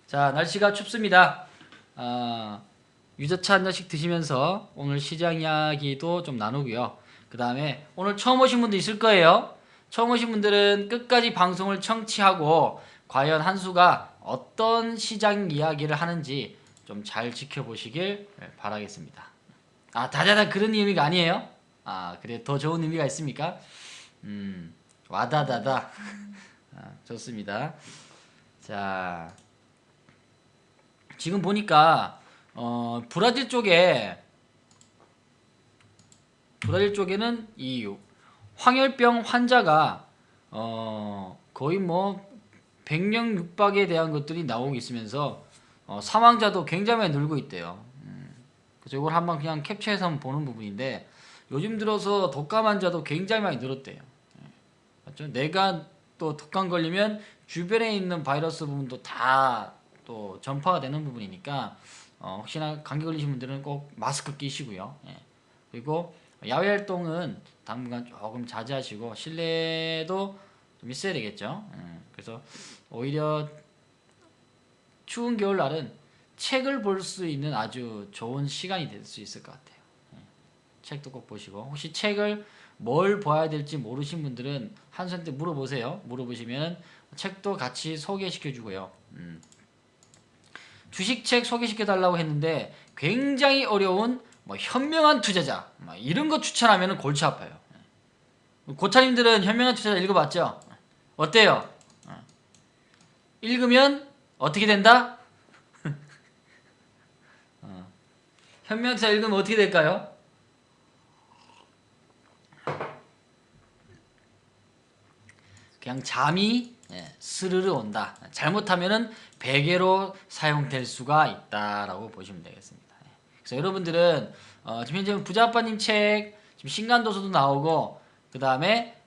자, 날씨가 춥습니다. 유자차 한 잔씩 드시면서 오늘 시장 이야기도 좀 나누고요. 그 다음에 오늘 처음 오신 분도 있을 거예요. 처음 오신 분들은 끝까지 방송을 청취하고 과연 한수가 어떤 시장 이야기를 하는지 좀 잘 지켜보시길 바라겠습니다. 다자다 그런 의미가 아니에요? 그래 더 좋은 의미가 있습니까? 와다다다. 좋습니다. 자, 지금 보니까 브라질 쪽에는 이 황열병 환자가 거의 뭐 100명 육박에 대한 것들이 나오고 있으면서 사망자도 굉장히 많이 늘고 있대요. 그래서 이걸 한번 그냥 캡처해서 한번 보는 부분인데 요즘 들어서 독감 환자도 굉장히 많이 늘었대요. 맞죠? 내가 또 독감 걸리면 주변에 있는 바이러스 부분도 다 또 전파가 되는 부분이니까 혹시나 감기 걸리신 분들은 꼭 마스크 끼시고요. 그리고 야외 활동은 당분간 조금 자제하시고 실내도 좀 있어야 되겠죠. 그래서 오히려 추운 겨울날은 책을 볼 수 있는 아주 좋은 시간이 될 수 있을 것 같아요. 책도 꼭 보시고 혹시 책을 뭘 봐야 될지 모르신 분들은 한수한테 물어보세요. 물어보시면 책도 같이 소개시켜 주고요. 주식책 소개시켜 달라고 했는데 굉장히 어려운 뭐 현명한 투자자 이런 거 추천하면 골치 아파요. 고차님들은 현명한 투자자 읽어봤죠? 어때요? 읽으면 어떻게 된다? 현명한 투자자 읽으면 어떻게 될까요? 그냥 잠이 스르르 온다. 잘못하면은 베개로 사용될 수가 있다라고 보시면 되겠습니다. 그래서 여러분들은 지금 현재 부자아빠님 책 지금 신간도서도 나오고 그 다음에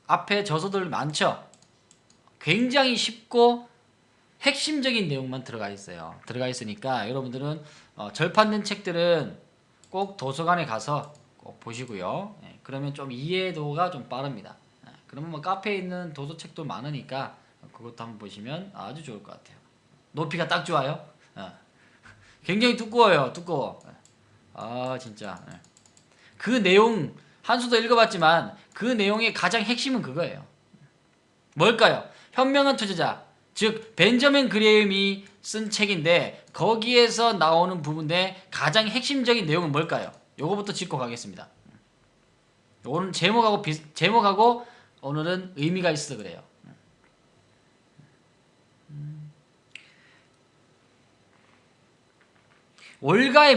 앞에 저서들 많죠. 굉장히 쉽고 핵심적인 내용만 들어가 있어요. 들어가 있으니까 여러분들은 절판된 책들은 꼭 도서관에 가서 꼭 보시고요. 그러면 좀 이해도가 좀 빠릅니다. 그러면 뭐 카페에 있는 도서책도 많으니까 그것도 한번 보시면 아주 좋을 것 같아요. 높이가 딱 좋아요. 굉장히 두꺼워요. 두꺼워. 진짜. 그 내용 한수도 읽어봤지만 그 내용의 가장 핵심은 그거예요. 뭘까요? 현명한 투자자, 즉 벤저민 그레임이 쓴 책인데 거기에서 나오는 부분의 가장 핵심적인 내용은 뭘까요? 요거부터 짚고 가겠습니다. 요거는 제목하고 오늘은 의미가 있어서 그래요. 월가의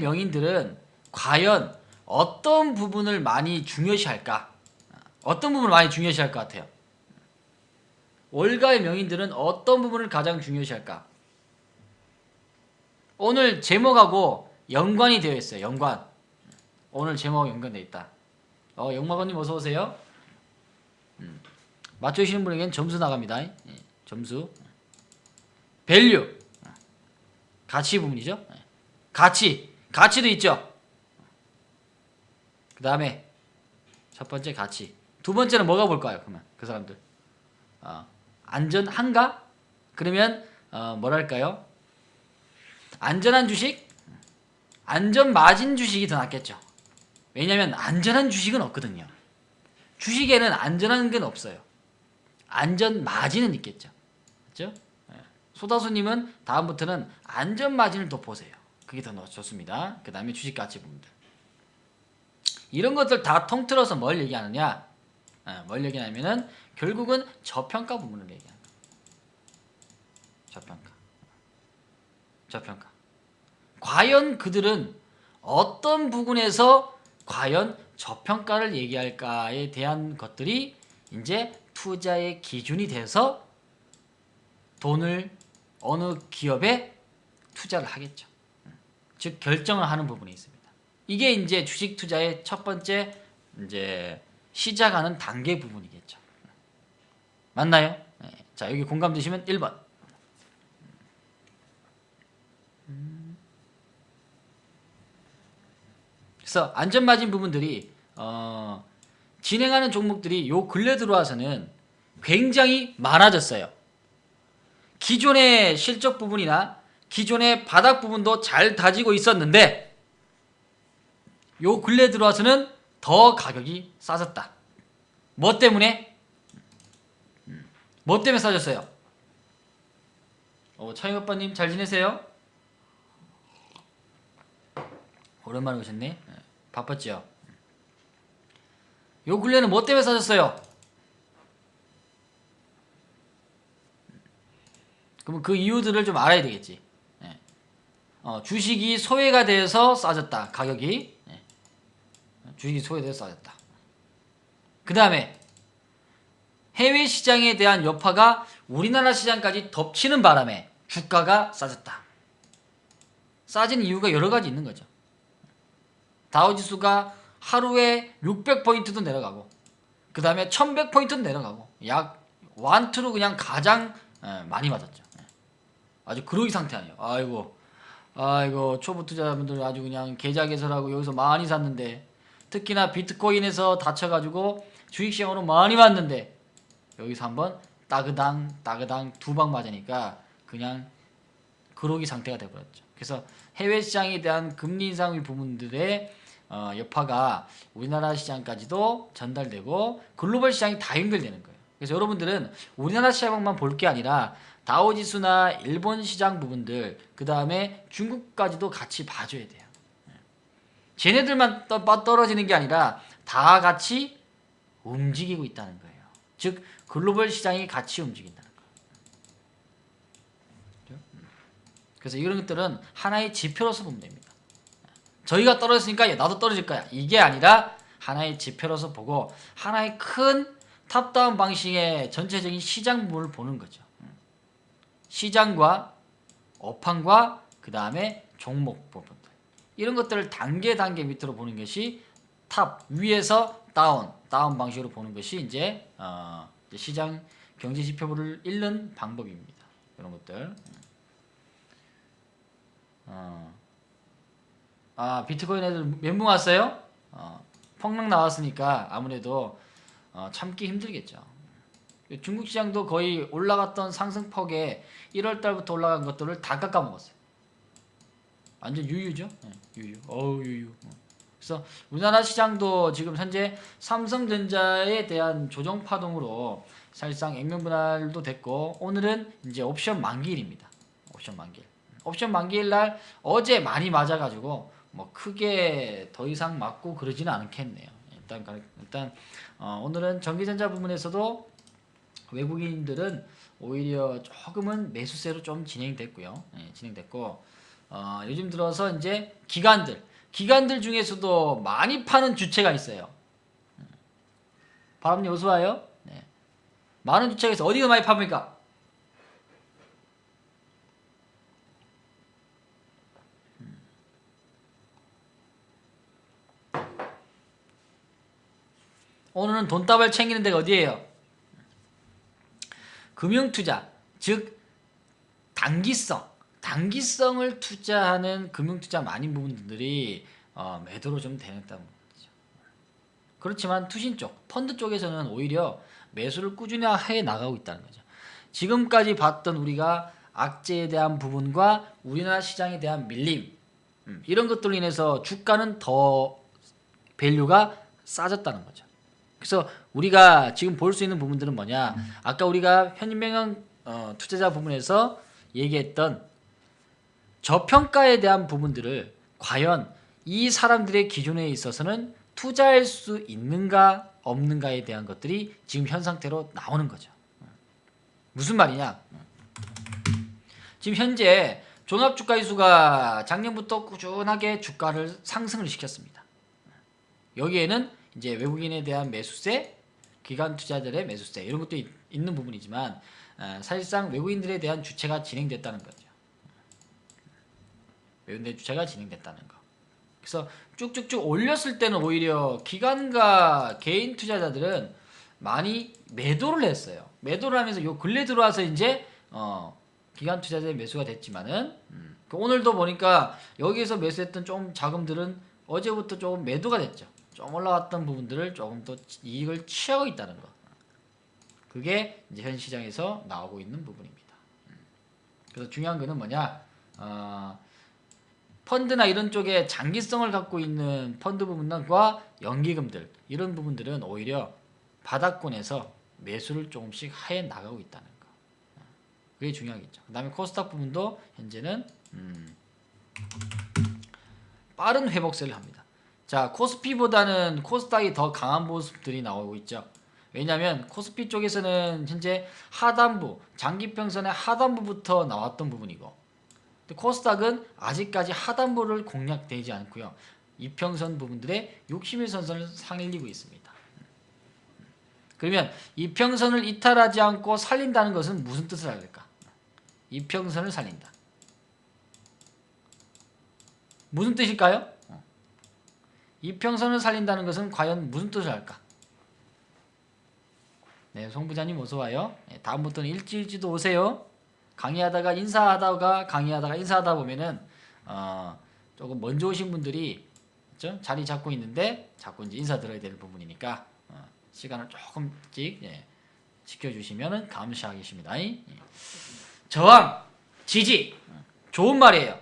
명인들은 과연 어떤 부분을 많이 중요시할까? 어떤 부분을 많이 중요시할 것 같아요? 월가의 명인들은 어떤 부분을 가장 중요시할까? 오늘 제목하고 연관이 되어 있어요. 연관. 오늘 제목하고 연관되어 있다. 영마건님 어서 오세요. 맞춰주시는 분에게는 점수 나갑니다. 점수. 밸류. 가치 부분이죠. 가치도 있죠. 그 다음에 첫 번째 가치. 두 번째는 뭐가 볼까요? 그러면 그 사람들 안전한가? 그러면 뭐랄까요? 안전한 주식? 안전 마진 주식이 더 낫겠죠. 왜냐하면 안전한 주식은 없거든요. 주식에는 안전한 건 없어요. 안전 마진은 있겠죠. 그렇죠? 소다수님은 다음부터는 안전 마진을 더 보세요. 그게 더 좋습니다. 그 다음에 주식 가치 부분들. 이런 것들 다 통틀어서 뭘 얘기하느냐? 뭘 얘기하냐면은 결국은 저평가 부분을 얘기하는 거예요. 저평가. 과연 그들은 어떤 부분에서 과연 저평가를 얘기할까에 대한 것들이 이제 투자의 기준이 돼서 돈을 어느 기업에 투자를 하겠죠. 즉 결정을 하는 부분이 있습니다. 이게 이제 주식 투자의 첫 번째 이제 시작하는 단계 부분이겠죠. 맞나요? 자, 여기 공감되시면 1번. 그래서 안전마진 부분들이 진행하는 종목들이 요 근래 들어와서는 굉장히 많아졌어요. 기존의 실적 부분이나 기존의 바닥 부분도 잘 다지고 있었는데 요 근래 들어와서는 더 가격이 싸졌다. 뭐 때문에? 뭐 때문에 싸졌어요? 차영오빠님 잘 지내세요? 오랜만에 오셨네. 바빴죠? 요 근래는 뭐 때문에 싸졌어요? 그러면 그 이유들을 좀 알아야 되겠지. 주식이 소외가 돼서 싸졌다. 가격이. 주식이 소외돼서 싸졌다. 그 다음에 해외 시장에 대한 여파가 우리나라 시장까지 덮치는 바람에 주가가 싸졌다. 싸진 이유가 여러 가지 있는 거죠. 다우지수가 하루에 600포인트도 내려가고 그 다음에 1100포인트도 내려가고 약 완투로 그냥 가장 많이 맞았죠. 아주 그러기 상태 아니에요. 아이고 초보 투자자분들 아주 그냥 계좌 개설하고 여기서 많이 샀는데 특히나 비트코인에서 다쳐가지고 주식시장으로 많이 왔는데 여기서 한번 따그당 두 방 맞으니까 그냥 그러기 상태가 돼버렸죠. 그래서 해외 시장에 대한 금리 인상 부분들의 여파가 우리나라 시장까지도 전달되고 글로벌 시장이 다 연결되는 거예요. 그래서 여러분들은 우리나라 시장만 볼 게 아니라 다우지수나 일본 시장 부분들 그 다음에 중국까지도 같이 봐줘야 돼요. 쟤네들만 떨어지는 게 아니라 다 같이 움직이고 있다는 거예요. 즉 글로벌 시장이 같이 움직인다는 거예요. 그래서 이런 것들은 하나의 지표로서 보면 됩니다. 저희가 떨어졌으니까 나도 떨어질 거야. 이게 아니라 하나의 지표로서 보고 하나의 큰 탑다운 방식의 전체적인 시장 부분을 보는 거죠. 시장과 업황과 그 다음에 종목 부분들 이런 것들을 단계 밑으로 보는 것이 탑 위에서 다운 방식으로 보는 것이 이제 시장 경제 지표를 읽는 방법입니다. 이런 것들. 비트코인 애들 멘붕 왔어요? 폭락 나왔으니까 아무래도 참기 힘들겠죠. 중국 시장도 거의 올라갔던 상승폭에 1월달부터 올라간 것들을 다 깎아먹었어요. 완전 유유죠. 유유. 그래서 우리나라 시장도 지금 현재 삼성전자에 대한 조정 파동으로 사실상 액면 분할도 됐고 오늘은 이제 옵션 만기일입니다. 옵션 만기일 날 어제 많이 맞아가지고 뭐 크게 더 이상 맞고 그러지는 않겠네요. 일단 오늘은 전기전자 부분에서도 외국인들은 오히려 조금은 매수세로 좀 진행됐고요. 진행됐고 요즘 들어서 이제 기관들 중에서도 많이 파는 주체가 있어요. 바람님 어서 와요. 많은 주체에서 어디가 많이 팝니까? 오늘은 돈다발 챙기는 데가 어디예요? 금융투자, 즉 단기성을 투자하는 금융투자 많은 부분들이 매도로 좀 되냈다는 거죠. 그렇지만 투신 쪽, 펀드 쪽에서는 오히려 매수를 꾸준히 해 나가고 있다는 거죠. 지금까지 봤던 우리가 악재에 대한 부분과 우리나라 시장에 대한 밀림 이런 것들로 인해서 주가는 더 밸류가 싸졌다는 거죠. 그래서 우리가 지금 볼 수 있는 부분들은 뭐냐? 아까 우리가 현명한 투자자 부분에서 얘기했던 저평가에 대한 부분들을 과연 이 사람들의 기준에 있어서는 투자할 수 있는가 없는가에 대한 것들이 지금 현 상태로 나오는 거죠. 무슨 말이냐? 지금 현재 종합주가지수가 작년부터 꾸준하게 주가를 상승을 시켰습니다. 여기에는 이제 외국인에 대한 매수세, 기관 투자자들의 매수세 이런 것도 있는 부분이지만 사실상 외국인들에 대한 주체가 진행됐다는 거죠. 외국인들의 주체가 진행됐다는 거. 그래서 쭉쭉쭉 올렸을 때는 오히려 기관과 개인 투자자들은 많이 매도를 했어요. 매도를 하면서 요 근래 들어와서 이제 기관 투자자의 매수가 됐지만은 오늘도 보니까 여기에서 매수했던 좀 자금들은 어제부터 조금 매도가 됐죠. 좀 올라왔던 부분들을 조금 더 이익을 취하고 있다는 거. 그게 이제 현 시장에서 나오고 있는 부분입니다. 그래서 중요한 거는 뭐냐? 펀드나 이런 쪽에 장기성을 갖고 있는 펀드 부분과 연기금들 이런 부분들은 오히려 바닥권에서 매수를 조금씩 해 나가고 있다는 거. 그게 중요하겠죠. 그 다음에 코스닥 부분도 현재는 빠른 회복세를 합니다. 자, 코스피보다는 코스닥이 더 강한 모습들이 나오고 있죠. 왜냐하면 코스피 쪽에서는 현재 하단부, 장기평선의 하단부부터 나왔던 부분이고, 코스닥은 아직까지 하단부를 공략되지 않고요. 이평선 부분들의 61선선을 상일리고 있습니다. 그러면 이평선을 이탈하지 않고 살린다는 것은 무슨 뜻을 할까? 이평선을 살린다. 무슨 뜻일까요? 이평선을 살린다는 것은 과연 무슨 뜻을 할까? 네, 송 부장님 어서와요. 네, 다음부터는 일지일지도 오세요. 강의하다가 인사하다 보면은 조금 먼저 오신 분들이 그렇죠? 자리 잡고 있는데 자꾸 이제 인사드려야 될 부분이니까 시간을 조금씩 지켜주시면 감사하겠습니다. 예. 저항, 지지 좋은 말이에요.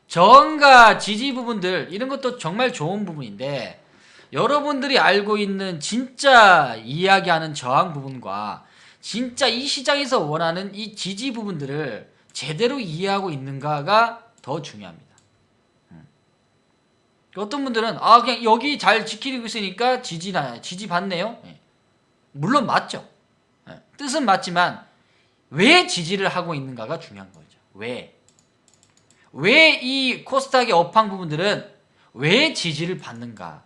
저항과 지지 부분들 이런 것도 정말 좋은 부분인데 여러분들이 알고 있는 진짜 이야기하는 저항 부분과 진짜 이 시장에서 원하는 이 지지 부분들을 제대로 이해하고 있는가가 더 중요합니다. 어떤 분들은 그냥 여기 잘 지키고 있으니까 지지 받네요. 물론 맞죠. 뜻은 맞지만 왜 지지를 하고 있는가가 중요한 거죠. 왜 이 코스닥의 업황 부분들은 왜 지지를 받는가에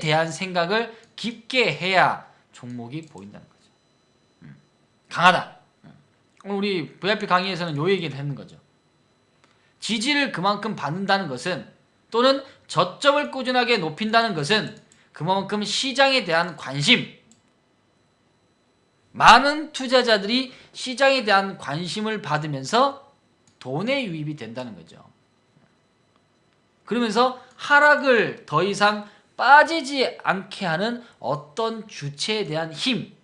대한 생각을 깊게 해야 종목이 보인다는 거죠. 강하다. 오늘 우리 VIP 강의에서는 요 얘기를 했는 거죠. 지지를 그만큼 받는다는 것은 또는 저점을 꾸준하게 높인다는 것은 그만큼 시장에 대한 관심, 많은 투자자들이 시장에 대한 관심을 받으면서 돈의 유입이 된다는 거죠. 그러면서 하락을 더 이상 빠지지 않게 하는 어떤 주체에 대한 힘,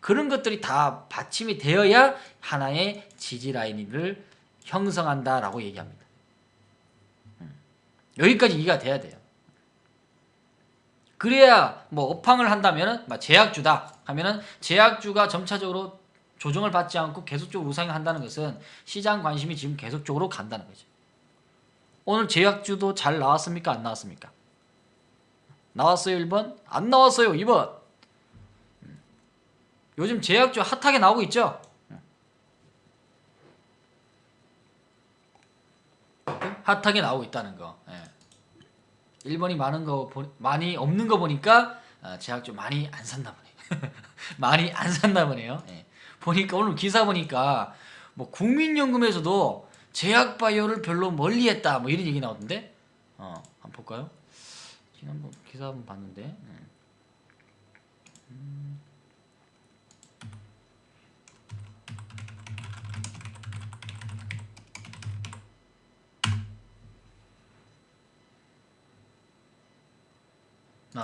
그런 것들이 다 받침이 되어야 하나의 지지 라인을 형성한다라고 얘기합니다. 여기까지 이해가 돼야 돼요. 그래야 뭐 업황을 한다면은 제약주다 하면은 제약주가 점차적으로 조정을 받지 않고 계속적으로 우상을 한다는 것은 시장 관심이 지금 계속적으로 간다는 거죠. 오늘 제약주도 잘 나왔습니까? 안 나왔습니까? 나왔어요 1번? 안 나왔어요 2번. 요즘 제약주 핫하게 나오고 있죠? 핫하게 나오고 있다는 거. 1번이 많이 없는 거 보니까 제약주 많이 안 샀나 보네. 많이 안 샀나 보네요. 보니까 오늘 기사 보니까 뭐 국민연금에서도 제약바이오를 별로 멀리했다 뭐 이런 얘기 나오던데. 한번 볼까요? 지난번 기사 한번 봤는데.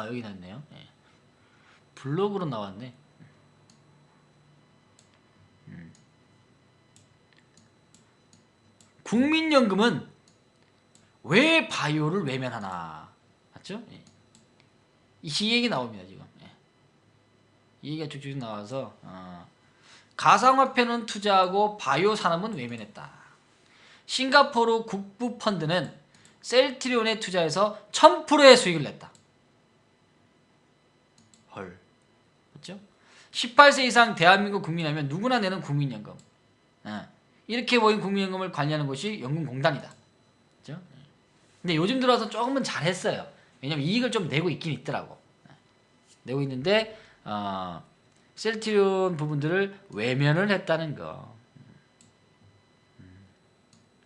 여기 나왔네요. 블로그로 나왔네. 국민연금은 왜 바이오를 외면하나? 맞죠? 이 얘기 나옵니다 지금. 이 얘기가 쭉쭉 나와서 가상화폐는 투자하고 바이오 산업은 외면했다. 싱가포르 국부 펀드는 셀트리온에 투자해서 1000%의 수익을 냈다. 헐, 맞죠? 18세 이상 대한민국 국민이라면 누구나 내는 국민연금. 이렇게 모인 국민연금을 관리하는 것이 연금공단이다. 그렇죠? 근데 요즘 들어서 조금은 잘했어요. 왜냐면 이익을 좀 내고 있긴 있더라고. 내고 있는데 셀트리온 부분들을 외면을 했다는 거.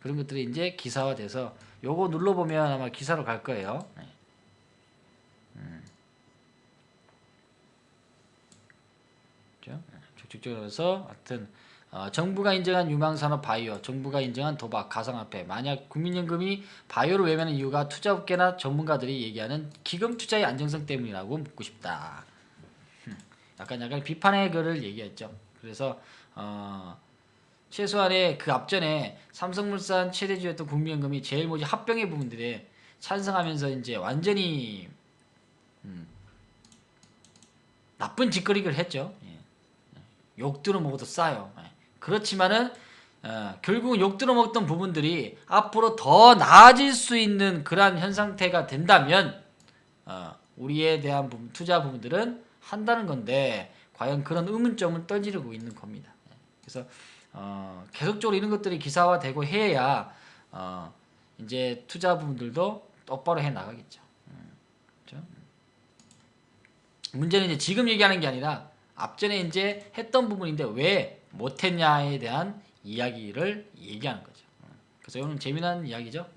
그런 것들이 이제 기사화돼서 요거 눌러보면 아마 기사로 갈 거예요. 쭉쭉 들어서 하여튼 정부가 인정한 유망산업 바이오, 정부가 인정한 도박, 가상화폐. 만약 국민연금이 바이오를 외면하는 이유가 투자업계나 전문가들이 얘기하는 기금 투자의 안정성 때문이라고 묻고 싶다. 약간 비판의 글을 얘기했죠. 그래서 최소한의 그 앞전에 삼성물산 최대주였던 국민연금이 제일모직 합병의 부분들에 찬성하면서 이제 완전히 나쁜 짓거리를 했죠. 예. 욕 들어먹어도 싸요. 예. 그렇지만은 결국은 욕 들어먹던 부분들이 앞으로 더 나아질 수 있는 그러한 현 상태가 된다면 우리에 대한 부분, 투자 부분들은 한다는 건데 과연 그런 의문점을 떠지르고 있는 겁니다. 예. 그래서 계속적으로 이런 것들이 기사화되고 해야 이제 투자 부분들도 똑바로 해 나가겠죠. 그렇죠? 문제는 이제 지금 얘기하는 게 아니라 앞전에 이제 했던 부분인데 왜 못했냐에 대한 이야기를 얘기하는 거죠. 그래서 이거는 재미난 이야기죠.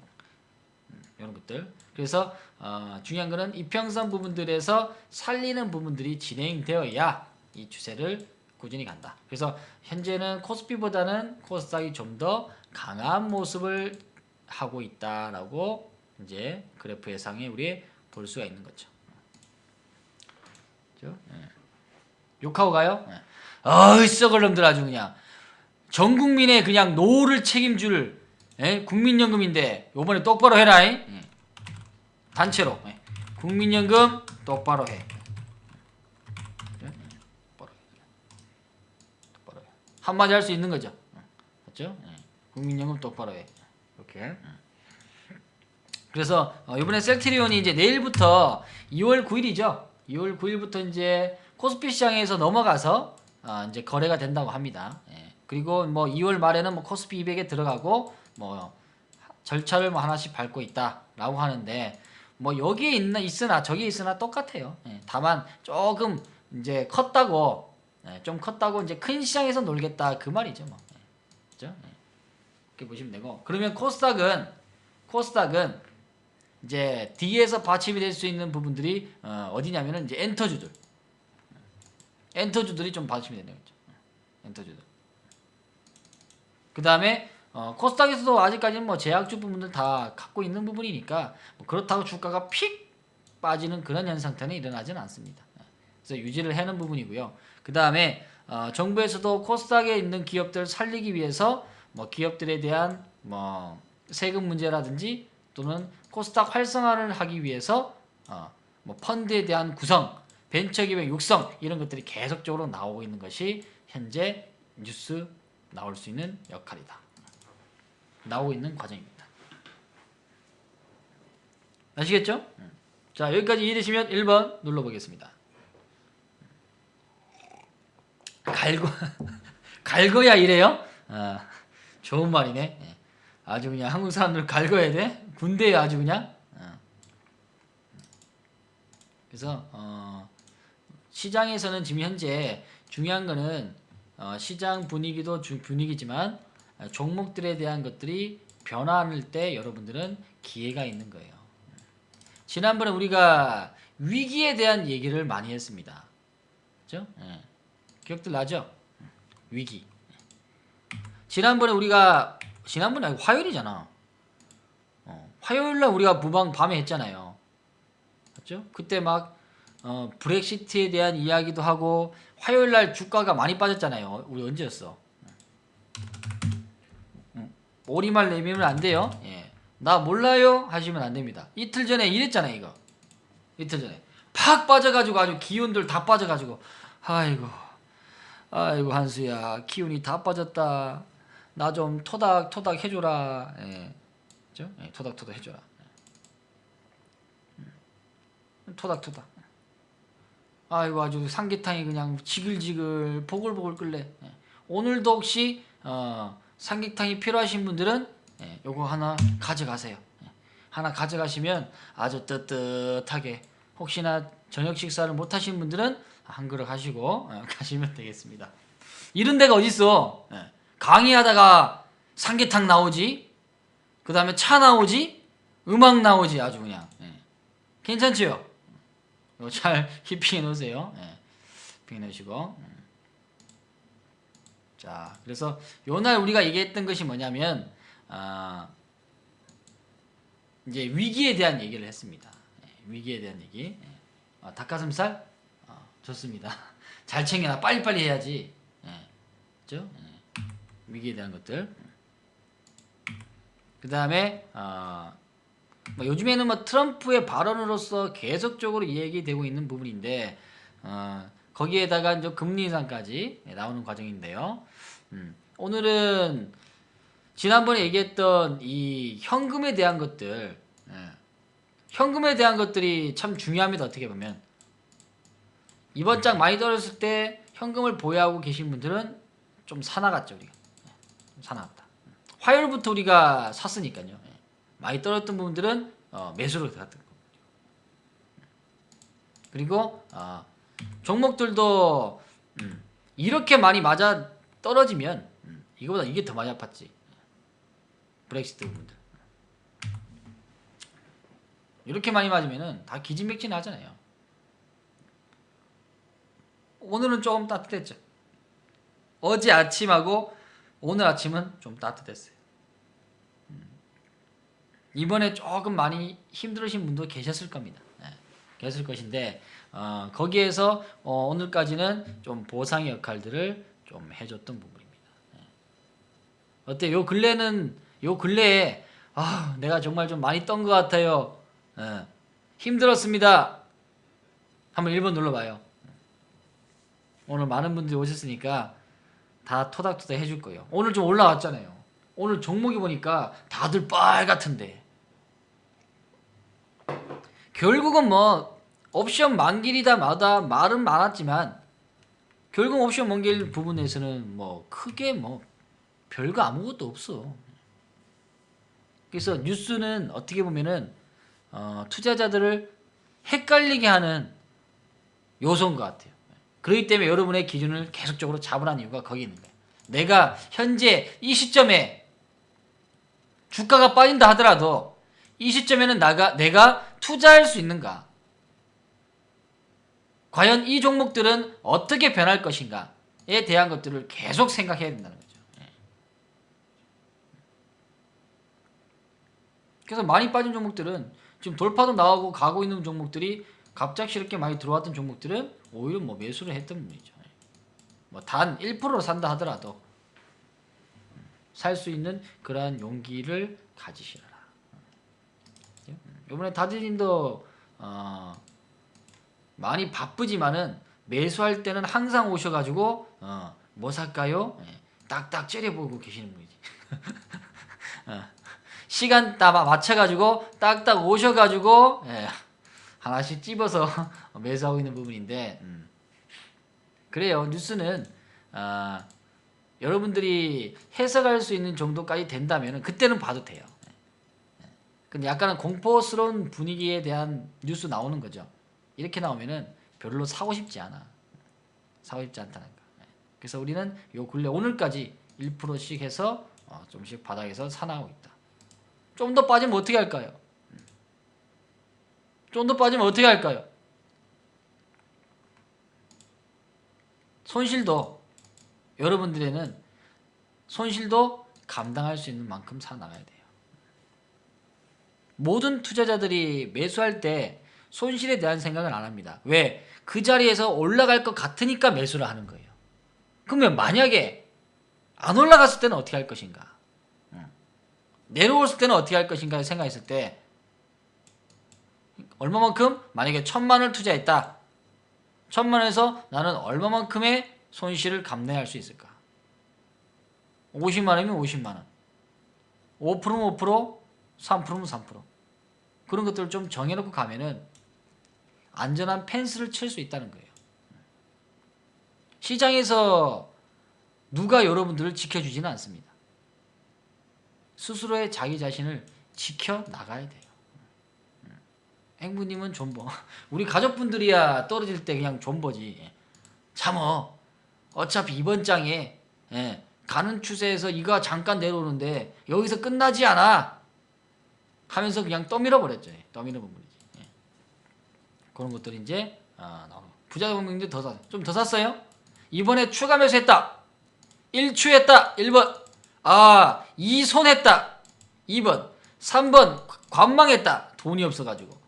이런 것들. 그래서 중요한 거는 이평선 부분들에서 살리는 부분들이 진행되어야 이 추세를 꾸준히 간다. 그래서 현재는 코스피보다는 코스닥이 좀 더 강한 모습을 하고 있다라고 이제 그래프의 상에 우리 볼 수가 있는 거죠. 그렇죠? 예. 욕하고 가요? 예. 어이 썩을 놈들 아주 그냥 전 국민의 그냥 노후를 책임줄 국민연금인데 요번에 똑바로 해라. 단체로 국민연금 똑바로 해. 똑바로 해. 한마디 할 수 있는 거죠. 맞죠? 국민연금 똑바로 해. 이렇게. 그래서 이번에 셀트리온이 이제 내일부터 2월 9일이죠. 2월 9일부터 이제 코스피 시장에서 넘어가서 이제 거래가 된다고 합니다. 그리고 뭐 2월 말에는 뭐 코스피 200에 들어가고 뭐 절차를 뭐 하나씩 밟고 있다라고 하는데 뭐 여기에 있으나 저기에 있으나 똑같아요. 다만 조금 이제 컸다고 좀 컸다고 이제 큰 시장에서 놀겠다 그 말이죠. 뭐. 그렇죠? 이렇게 보시면 되고 그러면 코스닥은 이제 D에서 받침이 될 수 있는 부분들이 어디냐면은 이제 엔터주들이 좀 받침이 되는 거죠. 엔터주들. 그 다음에 코스닥에서도 아직까지는 뭐 제약주 부분들 다 갖고 있는 부분이니까 뭐 그렇다고 주가가 픽 빠지는 그런 현상태는 일어나지는 않습니다. 그래서 유지를 해는 부분이고요. 그 다음에 정부에서도 코스닥에 있는 기업들을 살리기 위해서 뭐 기업들에 대한 뭐 세금 문제라든지 또는 코스닥 활성화를 하기 위해서 뭐 펀드에 대한 구성, 벤처기업의 육성 이런 것들이 계속적으로 나오고 있는 것이 현재 뉴스 나올 수 있는 역할이다. 나오고 있는 과정입니다. 아시겠죠? 자 여기까지 이해되시면 1번 눌러보겠습니다. 갈거야 이래요? 좋은 말이네. 아주 그냥 한국 사람들 갈거야 돼? 군대에 아주 그냥. 그래서 시장에서는 지금 현재 중요한 거는 시장 분위기도 분위기지만 종목들에 대한 것들이 변화할 때 여러분들은 기회가 있는 거예요. 지난번에 우리가 위기에 대한 얘기를 많이 했습니다. 그렇죠? 기억들 나죠? 위기. 지난번에 아니고 화요일이잖아. 화요일날 우리가 무방 밤에 했잖아요. 맞죠? 그때 막 브렉시트에 대한 이야기도 하고 화요일날 주가가 많이 빠졌잖아요. 우리 언제였어? 오리말 내밀면 안 돼요. 나 몰라요 하시면 안 됩니다. 이틀 전에 이랬잖아요. 이거 이틀 전에 팍 빠져가지고 아주 기운들 다 빠져가지고 아이고 한수야 기운이 다 빠졌다. 나 좀 토닥 해줘라. 그죠? 토닥 해줘라. 토닥. 아이고 아주 삼계탕이 그냥 지글지글 보글보글 끓래. 오늘도 혹시 삼계탕이 필요하신 분들은 요거 하나 가져가세요. 하나 가져가시면 아주 뜨뜻하게 혹시나 저녁 식사를 못 하신 분들은 한 그릇 하시고 가시면 되겠습니다. 이런 데가 어딨어. 강의하다가 삼계탕 나오지, 그 다음에 차 나오지, 음악 나오지 아주 그냥. 괜찮지요? 이거 잘 히핑해 놓으세요. 히핑해 놓으시고. 자, 그래서 요날 우리가 얘기했던 것이 뭐냐면 이제 위기에 대한 얘기를 했습니다. 위기에 대한 얘기. 닭가슴살? 좋습니다. 잘 챙겨놔. 빨리빨리 해야지. 그죠? 위기에 대한 것들. 그 다음에 뭐 요즘에는 뭐 트럼프의 발언으로서 계속적으로 얘기되고 있는 부분인데 거기에다가 이제 금리 인상까지 나오는 과정인데요. 오늘은 지난번에 얘기했던 이 현금에 대한 것들, 현금에 대한 것들이 참 중요합니다. 어떻게 보면 이번 장 많이 떨어졌을 때 현금을 보유하고 계신 분들은 좀 사나갔죠. 우리가 좀 사나갔다. 화요일부터 우리가 샀으니까요. 많이 떨어졌던 부분들은 매수로 들어갔던 거고. 그리고 종목들도 이렇게 많이 맞아 떨어지면 이거보다 이게 더 많이 아팠지. 브렉시트 부분들 이렇게 많이 맞으면은 다 기진맥진 하잖아요. 오늘은 조금 따뜻했죠. 어제 아침하고 오늘 아침은 좀 따뜻했어요. 이번에 조금 많이 힘들으신 분도 계셨을 겁니다. 계실 것인데 거기에서 오늘까지는 좀 보상의 역할들을 좀 해줬던 부분입니다. 어때? 요 근래에 내가 정말 좀 많이 떤 것 같아요. 힘들었습니다. 한번 1번 눌러봐요. 오늘 많은 분들이 오셨으니까 다 토닥토닥 해줄 거예요. 오늘 좀 올라왔잖아요. 오늘 종목이 보니까 다들 빨갛던데. 결국은 뭐 옵션 만길이다 마다 말은 많았지만 결국 옵션 만길 부분에서는 뭐 크게 뭐 별거 아무것도 없어. 그래서 뉴스는 어떻게 보면은 투자자들을 헷갈리게 하는 요소인 것 같아요. 그렇기 때문에 여러분의 기준을 계속적으로 잡으라는 이유가 거기 있는 거예요. 내가 현재 이 시점에 주가가 빠진다 하더라도 이 시점에는 내가 투자할 수 있는가? 과연 이 종목들은 어떻게 변할 것인가에 대한 것들을 계속 생각해야 된다는 거죠. 그래서 많이 빠진 종목들은 지금 돌파도 나오고 가고 있는 종목들이 갑작스럽게 많이 들어왔던 종목들은 오히려 뭐 매수를 했던 분이죠. 뭐 단 1%로 산다 하더라도 살 수 있는 그러한 용기를 가지시라. 이번에 다지님도 많이 바쁘지만은 매수할 때는 항상 오셔가지고 뭐 살까요? 딱딱 째려보고 계시는 분이지. 시간 딱 맞춰가지고 딱딱 오셔가지고 하나씩 찝어서 매수하고 있는 부분인데 그래요. 뉴스는 여러분들이 해석할 수 있는 정도까지 된다면 그때는 봐도 돼요. 근데 약간은 공포스러운 분위기에 대한 뉴스 나오는 거죠. 이렇게 나오면은 별로 사고 싶지 않아. 사고 싶지 않다는 거. 그래서 우리는 요 근래 오늘까지 1%씩 해서 좀씩 바닥에서 사나가고 있다. 좀 더 빠지면 어떻게 할까요? 좀 더 빠지면 어떻게 할까요? 손실도 여러분들에는 손실도 감당할 수 있는 만큼 사나가야 돼요. 모든 투자자들이 매수할 때 손실에 대한 생각을 안 합니다. 왜? 그 자리에서 올라갈 것 같으니까 매수를 하는 거예요. 그러면 만약에 안 올라갔을 때는 어떻게 할 것인가? 내려올 때는 어떻게 할 것인가 생각했을 때 얼마만큼? 만약에 1,000만원을 투자했다. 1,000만원에서 나는 얼마만큼의 손실을 감내할 수 있을까? 50만원이면 50만원. 5%면 5%, 3%면 3%. 그런 것들을 좀 정해놓고 가면은 안전한 펜스를 칠 수 있다는 거예요. 시장에서 누가 여러분들을 지켜주지는 않습니다. 스스로의 자기 자신을 지켜나가야 돼요. 행부님은 존버. 우리 가족분들이야 떨어질 때 그냥 존버지. 참어. 어차피 이번 장에 가는 추세에서 이거 잠깐 내려오는데 여기서 끝나지 않아. 하면서 그냥 떠밀어 버렸죠. 떠밀어 버리지. 그런 것들이 이제 나오고. 부자 공명들 좀 더 샀어요? 이번에 추가 매수했다. 1추했다. 1번. 2손했다. 2번. 3번 관망했다. 돈이 없어가지고.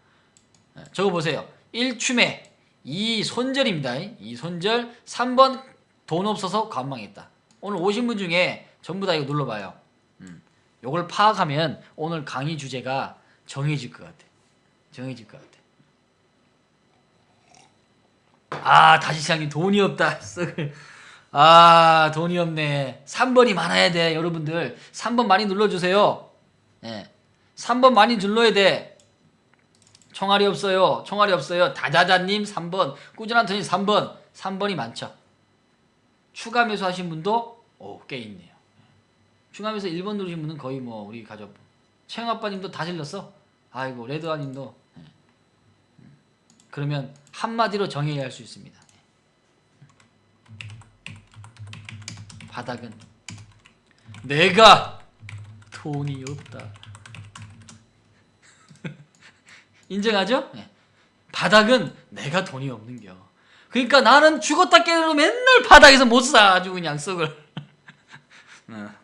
저거 보세요. 1추매 2손절입니다. 2손절. 3번 돈 없어서 관망했다. 오늘 오신 분 중에 전부 다 이거 눌러봐요. 요걸 파악하면 오늘 강의 주제가 정해질 것 같아. 정해질 것 같아. 아, 다시장님 돈이 없다. 아, 돈이 없네. 3번이 많아야 돼. 여러분들 3번 많이 눌러주세요. 예, 3번 많이 눌러야 돼. 총알이 없어요. 총알이 없어요. 다다다님 3번, 꾸준한 턴이 3번. 3번이 많죠. 추가 매수 하신 분도 꽤 있네요. 추가 매수 1번 누르신 분은 거의 뭐 우리 가족 채영아빠님도 다 질렀어. 아이고 레드아님도. 그러면 한마디로 정의할 수 있습니다. 바닥은 내가 돈이 없다. 인정하죠? 네. 바닥은 내가 돈이 없는겨. 그러니까 나는 죽었다 깨어나도 맨날 바닥에서 못 사. 아주 그냥 썩을.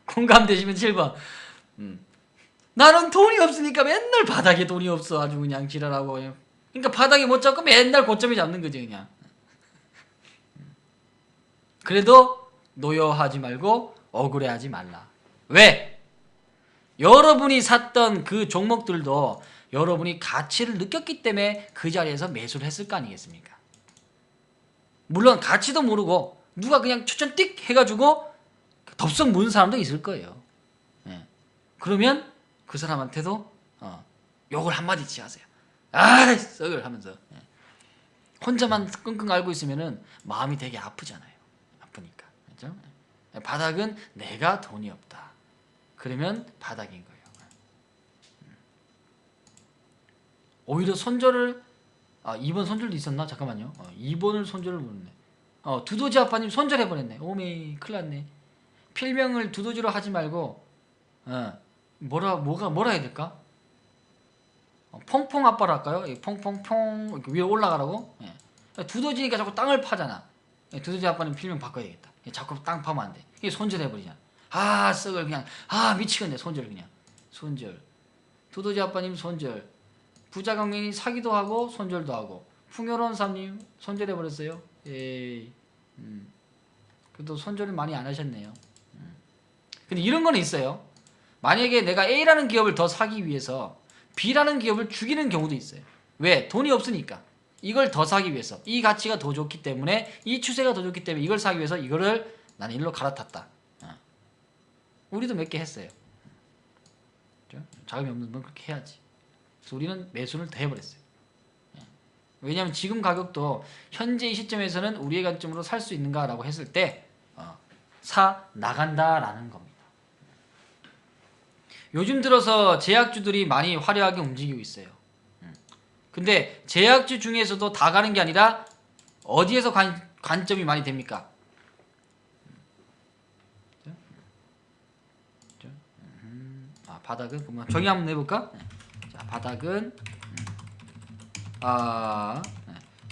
공감되시면 7번. 나는 돈이 없으니까 맨날 바닥에 돈이 없어. 아주 그냥 지랄하고. 그러니까 바닥에 못 잡고 맨날 고점에 잡는 거지 그냥. 그래도 노여하지 말고 억울해하지 말라. 왜? 여러분이 샀던 그 종목들도 여러분이 가치를 느꼈기 때문에 그 자리에서 매수를 했을 거 아니겠습니까? 물론 가치도 모르고 누가 그냥 추천 띡 해가지고 덥석 무는 사람도 있을 거예요. 예. 그러면 그 사람한테도 욕을 한마디씩 하세요. 아이 썩을 하면서. 예. 혼자만 끙끙 앓고 있으면은 마음이 되게 아프잖아요. 아프니까. 그렇죠? 바닥은 내가 돈이 없다. 그러면 바닥인 거예요. 오히려 손절을 2번 손절도 있었나? 잠깐만요. 2번을 손절을 못했네. 두더지 아빠님 손절해버렸네. 오메 큰일 났네. 필명을 두더지로 하지 말고 뭐라 해야 될까? 퐁퐁 아빠로 할까요? 퐁퐁퐁 위에 올라가라고? 예. 두더지니까 자꾸 땅을 파잖아. 두더지 아빠는 필명 바꿔야 되겠다. 자꾸 땅 파면 안 돼. 이게 손절해버리잖아. 아 썩을 그냥 미치겠네. 손절 그냥. 손절. 두더지 아빠님 손절. 부자강민이 사기도 하고 손절도 하고 풍요로운 사람님 손절해버렸어요. 에이. 그래도 손절을 많이 안 하셨네요. 근데 이런 거는 있어요. 만약에 내가 A라는 기업을 더 사기 위해서 B라는 기업을 죽이는 경우도 있어요. 왜? 돈이 없으니까. 이걸 더 사기 위해서 이 가치가 더 좋기 때문에 이 추세가 더 좋기 때문에 이걸 사기 위해서 이거를 나는 일로 갈아탔다. 우리도 몇 개 했어요. 자금이 없는 건 그렇게 해야지. 그래서 우리는 매수를 더 해버렸어요. 왜냐하면 지금 가격도 현재 이 시점에서는 우리의 관점으로 살 수 있는가라고 했을 때 사 나간다라는 겁니다. 요즘 들어서 제약주들이 많이 화려하게 움직이고 있어요. 근데 제약주 중에서도 다 가는 게 아니라 어디에서 관점이 많이 됩니까? 바닥은 그러면 정의 한번 해볼까? 자, 바닥은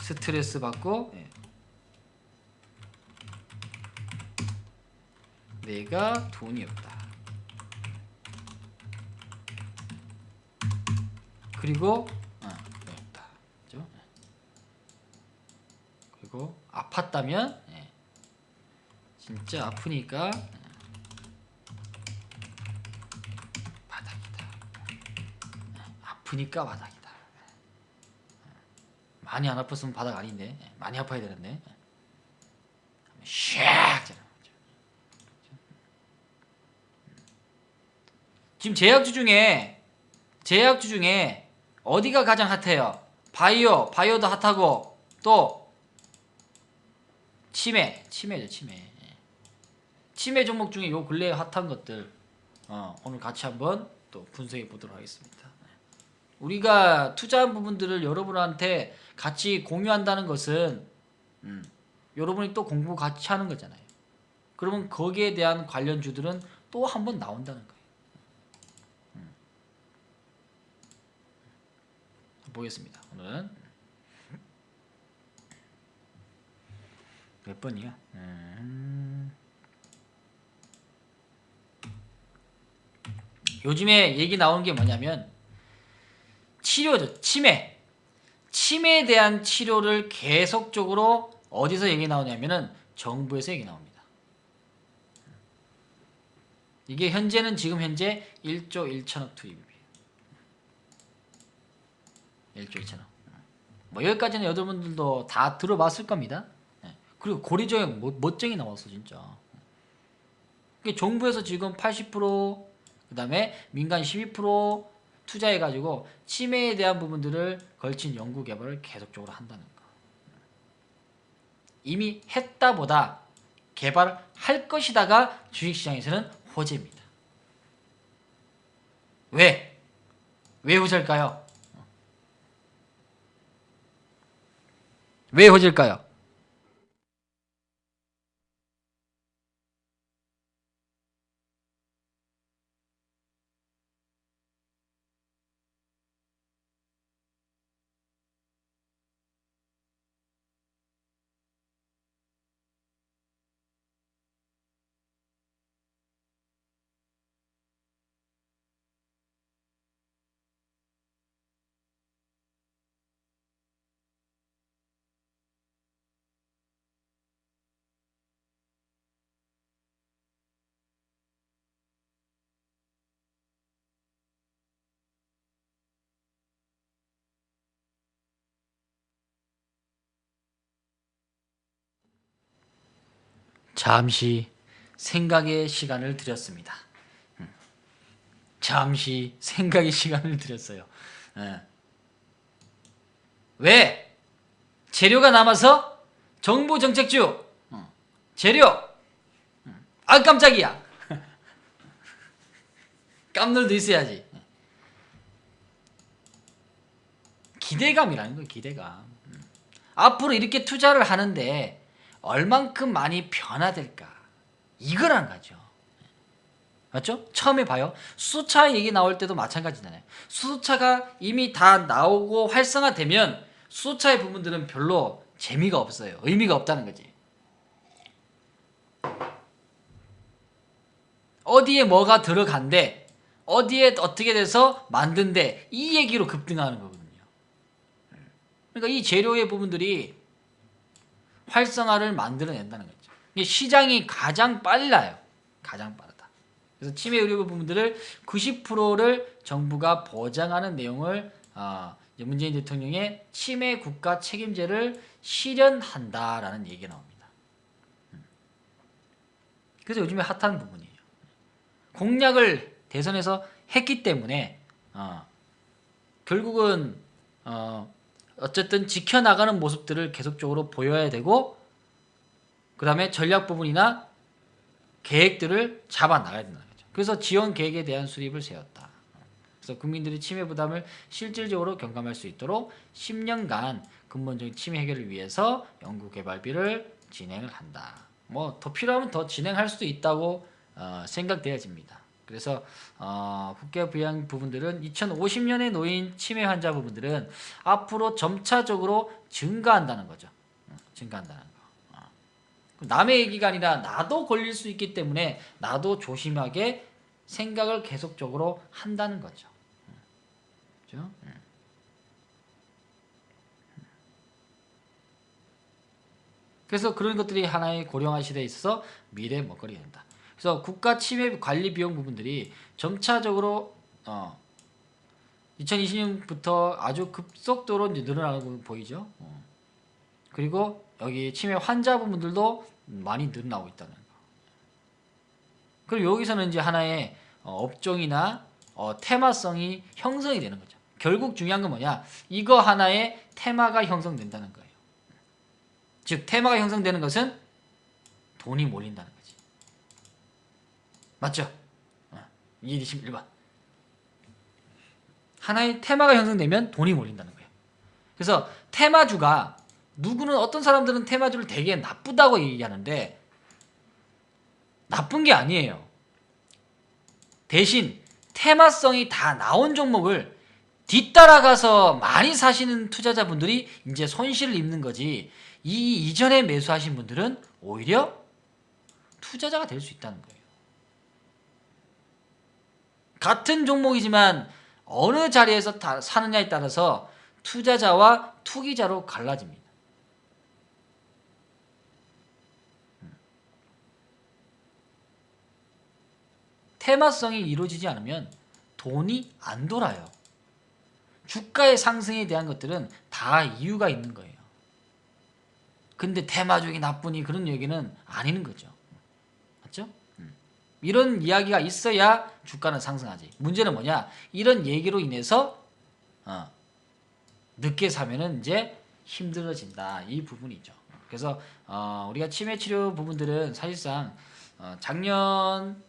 스트레스 받고 내가 돈이 없다. 그리고 없다. 그죠? 그리고 아팠다면 진짜 아프니까 바닥이다. 아프니까 바닥이다. 많이 안 아팠으면 바닥 아닌데 많이 아파야 되는데 샥 지금 제약주 중에 어디가 가장 핫해요? 바이오도 핫하고 또 치매죠. 치매 종목 중에 요 근래에 핫한 것들 오늘 같이 한번 또 분석해 보도록 하겠습니다. 우리가 투자한 부분들을 여러분한테 같이 공유한다는 것은 여러분이 또 공부 같이 하는 거잖아요. 그러면 거기에 대한 관련주들은 또 한번 나온다는 거예요. 보겠습니다. 오늘은 몇 번이야? 요즘에 얘기 나오는 게 뭐냐면 치료죠. 치매에 대한 치료를 계속적으로 어디서 얘기 나오냐면은 정부에서 얘기 나옵니다. 이게 현재는 지금 현재 1조 1천억 투입이에요. 1조 1천억. 뭐 여기까지는 여러분들도 다 들어봤을 겁니다. 그리고 고리조약 멋쟁이 나왔어 진짜. 정부에서 지금 80% 그다음에 민간 12% 투자해가지고 치매에 대한 부분들을 걸친 연구 개발을 계속적으로 한다는 거. 이미 했다보다 개발할 것이다가 주식시장에서는 호재입니다. 왜? 왜 호재일까요? 왜 호재일까요? 잠시 생각의 시간을 드렸습니다. 잠시 생각의 시간을 드렸어요. 왜? 재료가 남아서 정부 정책주 재료 아 깜짝이야. 깜놀도 있어야지. 기대감이라는 거예요. 기대감. 앞으로 이렇게 투자를 하는데 얼만큼 많이 변화될까 이거란 거죠. 맞죠? 처음에 봐요. 수소차 얘기 나올 때도 마찬가지잖아요. 수소차가 이미 다 나오고 활성화되면 수소차의 부분들은 별로 재미가 없어요. 의미가 없다는 거지. 어디에 뭐가 들어간대, 어디에 어떻게 돼서 만든대, 이 얘기로 급등하는 거거든요. 그러니까 이 재료의 부분들이 활성화를 만들어낸다는 거죠. 이게 시장이 가장 빨라요. 가장 빠르다. 그래서 치매 의료 부분들을 90%를 정부가 보장하는 내용을 문재인 대통령의 치매 국가 책임제를 실현한다라는 얘기가 나옵니다. 그래서 요즘에 핫한 부분이에요. 공약을 대선에서 했기 때문에 결국은 어쨌든 지켜나가는 모습들을 계속적으로 보여야 되고 그 다음에 전략 부분이나 계획들을 잡아나가야 된다는 거죠. 그래서 지원 계획에 대한 수립을 세웠다. 그래서 국민들이 치매 부담을 실질적으로 경감할 수 있도록 10년간 근본적인 치매 해결을 위해서 연구개발비를 진행을 한다. 뭐 더 필요하면 더 진행할 수도 있다고 생각되어집니다. 그래서 국가 부양 부분들은 2050년에 놓인 치매 환자 부분들은 앞으로 점차적으로 증가한다는 거죠. 증가한다는 거. 남의 얘기가 아니라 나도 걸릴 수 있기 때문에 나도 조심하게 생각을 계속적으로 한다는 거죠. 그렇죠? 그래서 그런 것들이 하나의 고령화 시대에 있어서 미래 먹거리가 된다. 그래서 국가 치매 관리 비용 부분들이 점차적으로 2020년부터 아주 급속도로 이제 늘어나는 거 보이죠. 그리고 여기 치매 환자 부분들도 많이 늘어나고 있다는 거. 그리고 여기서는 이제 하나의 업종이나 테마성이 형성이 되는 거죠. 결국 중요한 건 뭐냐? 이거 하나의 테마가 형성된다는 거예요. 즉 테마가 형성되는 것은 돈이 몰린다는 거지. 맞죠? 이해되시면 1번. 하나의 테마가 형성되면 돈이 몰린다는 거예요. 그래서 테마주가 누구는 어떤 사람들은 테마주를 되게 나쁘다고 얘기하는데 나쁜 게 아니에요. 대신 테마성이 다 나온 종목을 뒤따라가서 많이 사시는 투자자분들이 이제 손실을 입는 거지 이 이전에 매수하신 분들은 오히려 투자자가 될 수 있다는 거예요. 같은 종목이지만 어느 자리에서 사느냐에 따라서 투자자와 투기자로 갈라집니다. 테마성이 이루어지지 않으면 돈이 안 돌아요. 주가의 상승에 대한 것들은 다 이유가 있는 거예요. 근데 테마적이 나쁘니 그런 얘기는 아니는 거죠. 맞죠? 이런 이야기가 있어야 주가는 상승하지. 문제는 뭐냐? 이런 얘기로 인해서 늦게 사면은 이제 힘들어진다. 이 부분이죠. 그래서 우리가 치매 치료 부분들은 사실상 작년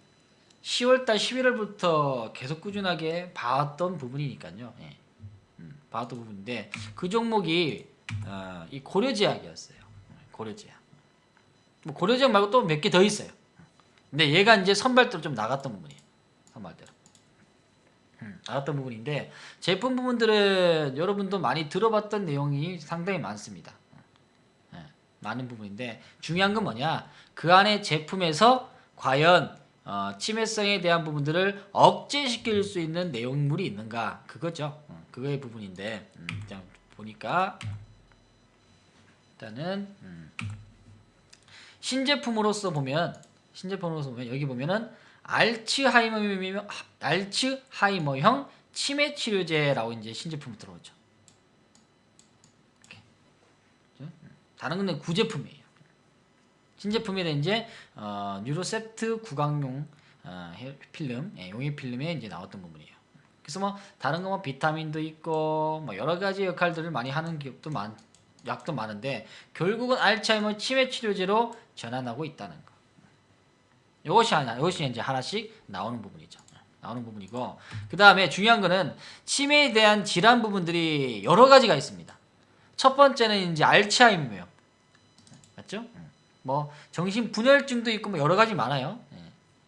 10월달 11월부터 계속 꾸준하게 봐왔던 부분이니까요. 예. 봐왔던 부분인데 그 종목이 이 고려제약이었어요. 고려제약. 뭐 고려제약 말고 또 몇 개 더 있어요. 근데 얘가 이제 선발대로 좀 나갔던 부분이에요. 선발대로. 나갔던 부분인데 제품 부분들은 여러분도 많이 들어봤던 내용이 상당히 많습니다. 많은 부분인데 중요한 건 뭐냐? 그 안에 제품에서 과연 치매성에 대한 부분들을 억제시킬 수 있는 내용물이 있는가? 그거죠. 그거의 부분인데 일단 보니까 일단은 신제품으로서 보면 여기 보면은 알츠하이머형 치매 치료제라고 이제 신제품이 들어오죠. 이렇게. 다른 건 구제품이에요. 신제품에 이제 뉴로셉트 구강용 필름, 용의 필름에 이제 나왔던 부분이에요. 그래서 뭐 다른 거 뭐 비타민도 있고 뭐 여러 가지 역할들을 많이 하는 기업도 약도 많은데 결국은 알츠하이머 치매 치료제로 전환하고 있다는 거. 이것이 이제 하나씩 나오는 부분이죠. 나오는 부분이고 그 다음에 중요한 거는 치매에 대한 질환 부분들이 여러 가지가 있습니다. 첫 번째는 이제 알츠하이머예요. 맞죠? 뭐 정신분열증도 있고 뭐 여러 가지 많아요.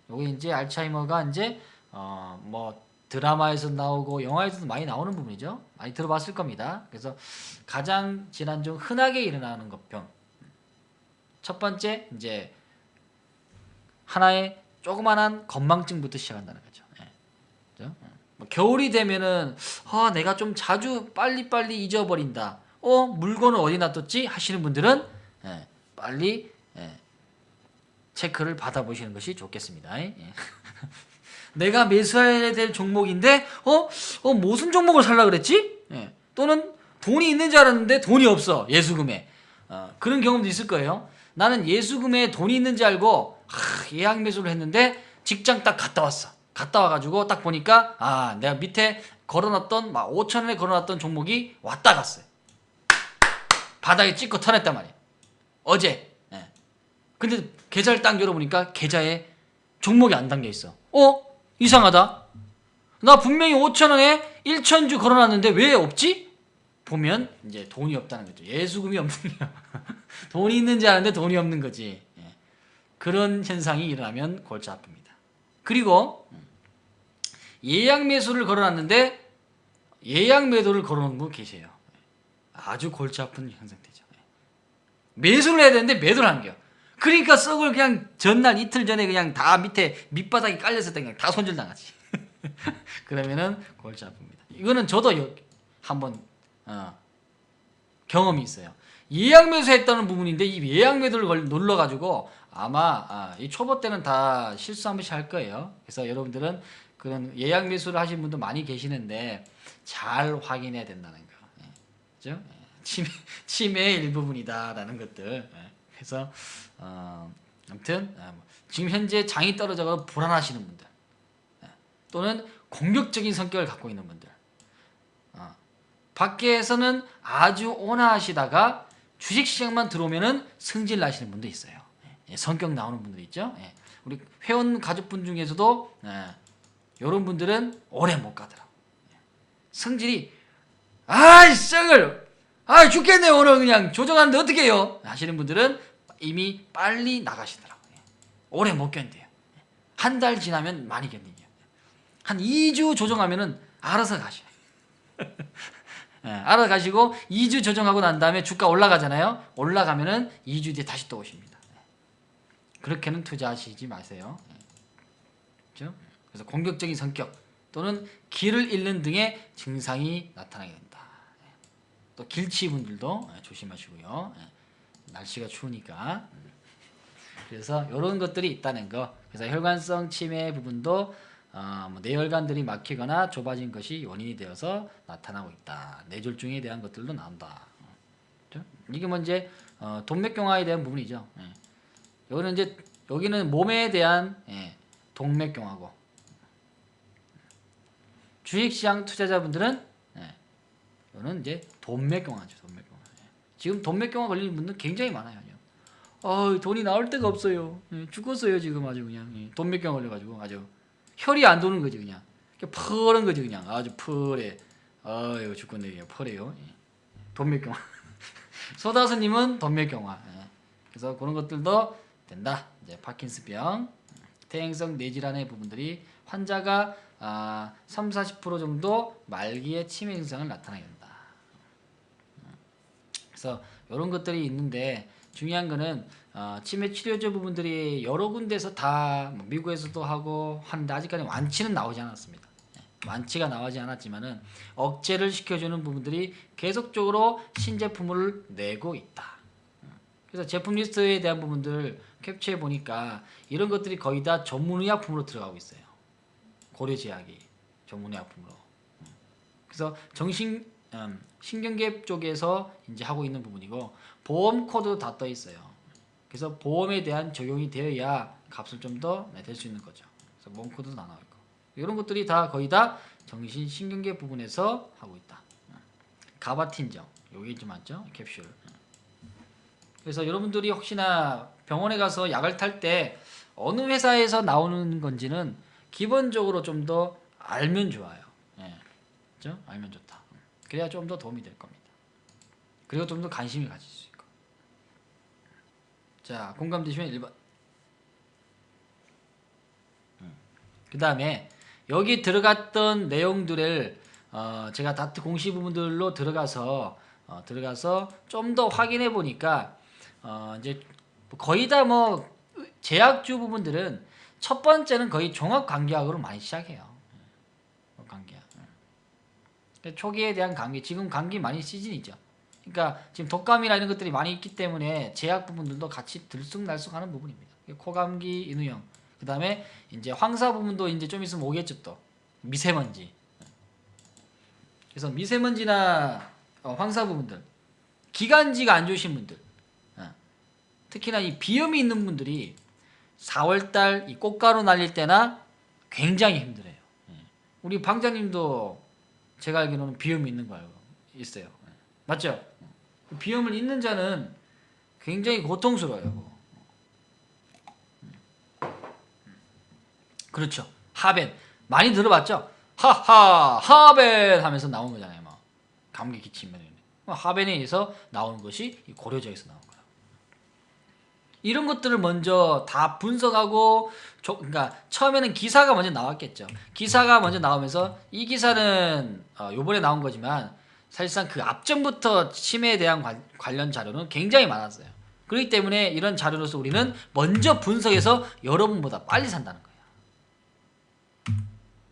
여기 이제 알츠하이머가 이제 뭐 드라마에서 나오고 영화에서도 많이 나오는 부분이죠. 많이 들어봤을 겁니다. 그래서 가장 질환 중 흔하게 일어나는 것병. 첫 번째 이제 하나의 조그만한 건망증부터 시작한다는 거죠. 그렇죠? 뭐 겨울이 되면은 내가 좀 자주 빨리 잊어버린다. 물건을 어디 놔뒀지? 하시는 분들은 빨리 체크를 받아보시는 것이 좋겠습니다. 내가 매수해야 될 종목인데 무슨 종목을 살라 그랬지? 또는 돈이 있는 줄 알았는데 돈이 없어. 예수금에. 그런 경험도 있을 거예요. 나는 예수금에 돈이 있는지 알고 예약 매수를 했는데 직장 딱 갔다 왔어. 갔다 와가지고 딱 보니까 내가 밑에 걸어놨던 5,000원에 걸어놨던 종목이 왔다 갔어요. 바닥에 찍고 터냈단 말이에요. 어제. 근데 계좌를 딱 열어보니까 계좌에 종목이 안 담겨 있어. 이상하다. 나 분명히 5,000원에 1,000주 걸어놨는데 왜 없지? 보면 이제 돈이 없다는 거죠. 예수금이 없는 거야. 돈이 있는지 아는데 돈이 없는 거지. 그런 현상이 일어나면 골치 아픕니다. 그리고 예약 매수를 걸어놨는데 예약 매도를 걸어놓은 분 계세요. 아주 골치 아픈 현상되죠. 매수를 해야 되는데 매도를 안 해요. 그러니까 썩을 그냥 전날 이틀 전에 그냥 다 밑에 밑바닥에 깔렸을 때 그냥 다 손절당하지. 그러면은 골치 아픕니다. 이거는 저도 한번 경험이 있어요. 예약 매수했다는 부분인데 이 예약 매도를 눌러가지고 아마 이 초보 때는 다 실수 한 번씩 할 거예요. 그래서 여러분들은 그런 예약 매수를 하신 분도 많이 계시는데 잘 확인해야 된다는 거. 그죠? 치매의 일부분이다라는 것들. 그래서 아무튼 지금 현재 장이 떨어져서 불안하시는 분들 또는 공격적인 성격을 갖고 있는 분들 밖에서는 아주 온화하시다가 주식시장만 들어오면은 승질 나시는 분도 있어요. 성격 나오는 분들 있죠. 우리 회원 가족분 중에서도 이런 분들은 오래 못 가더라고. 성질이 썩을 죽겠네 오늘 그냥 조정하는데 어떻게 해요? 하시는 분들은 이미 빨리 나가시더라고요. 오래 못 견뎌요. 한 달 지나면 많이 견디죠. 한 2주 조정하면은 알아서 가셔요. 알아서 가시고 2주 조정하고 난 다음에 주가 올라가잖아요. 올라가면은 2주 뒤에 다시 또 오십니다. 그렇게는 투자하시지 마세요. 그렇죠? 그래서 공격적인 성격 또는 길을 잃는 등의 증상이 나타나게 된다. 또 길치분들도 조심하시고요. 날씨가 추우니까. 그래서 이런 것들이 있다는 거. 그래서 혈관성 치매 부분도 뭐 뇌혈관들이 막히거나 좁아진 것이 원인이 되어서 나타나고 있다. 뇌졸중에 대한 것들도 나온다. 그렇죠? 이게 뭐 이제 동맥경화에 대한 부분이죠. 예. 여기는 이제 여기는 몸에 대한 동맥경화고, 주식시장 투자자분들은 이거는 이제 돈맥경화죠. 돈맥경화. 지금 돈맥경화 걸리는 분들 굉장히 많아요. 돈이 나올 데가 없어요. 죽었어요 지금 아주 그냥. 돈맥경화 걸려가지고 아주 혈이 안 도는 거지 그냥. 펄한 거지 그냥. 아주 펄해. 이거 죽겠네 그냥 펄해요. 돈맥경화. 소다스님은 돈맥경화. 그래서 그런 것들도 된다. 이제 파킨슨병, 퇴행성 뇌질환의 부분들이 환자가 30-40% 정도 말기에 치매 증상을 나타나게 된다. 그래서 이런 것들이 있는데 중요한 거는 치매 치료제 부분들이 여러 군데서 다 미국에서도 하고 하는데 아직까지 완치는 나오지 않았습니다. 완치가 나오지 않았지만은 억제를 시켜주는 부분들이 계속적으로 신제품을 내고 있다. 그래서 제품 리스트에 대한 부분들 캡처해 보니까 이런 것들이 거의 다 전문의약품으로 들어가고 있어요. 고려제약이 전문의약품으로. 그래서 신경계 쪽에서 이제 하고 있는 부분이고 보험 코드 다 떠 있어요. 그래서 보험에 대한 적용이 되어야 값을 좀 더 낼 수 있는 거죠. 그래서 보험 코드도 다 나와 있고 이런 것들이 다 거의 다 신경계 부분에서 하고 있다. 가바틴정 여기 좀 맞죠? 캡슐. 그래서 여러분들이 혹시나 병원에 가서 약을 탈 때 어느 회사에서 나오는 건지는 기본적으로 좀 더 알면 좋아요. 그렇죠? 알면 좋다. 그래야 좀 더 도움이 될 겁니다. 그리고 좀 더 관심이 가질 수 있고. 자, 공감되시면 1번. 그 다음에 여기 들어갔던 내용들을 제가 다트 공시 부분들로 들어가서 좀 더 확인해 보니까 이제 거의 다 뭐 제약주 부분들은 첫 번째는 거의 종합감기약으로 많이 시작해요. 감기약. 초기에 대한 감기, 지금 감기 많이 시즌이죠. 그러니까 지금 독감이나 이런 것들이 많이 있기 때문에 제약 부분들도 같이 들쑥날쑥하는 부분입니다. 코감기, 인후형, 그 다음에 이제 황사 부분도 이제 좀 있으면 오겠죠 또 미세먼지. 그래서 미세먼지나 황사 부분들, 기관지가 안 좋으신 분들, 특히나 이 비염이 있는 분들이 4월달 이 꽃가루 날릴 때나 굉장히 힘들어요. 우리 방장님도 제가 알기로는 비염이 있는 거 알고 있어요. 맞죠? 비염을 있는 자는 굉장히 고통스러워요. 그렇죠. 하벤 많이 들어봤죠? 하하 하벤 하면서 나온 거잖아요. 뭐 감기 기침면 하벤에 의해서 나오는 것이 고려제에서 나온 거예요. 이런 것들을 먼저 다 분석하고 그러니까 처음에는 기사가 먼저 나왔겠죠. 기사가 먼저 나오면서 이 기사는 요번에 나온 거지만 사실상 그 앞전부터 치매에 대한 관련 자료는 굉장히 많았어요. 그렇기 때문에 이런 자료로서 우리는 먼저 분석해서 여러분보다 빨리 산다는 거예요.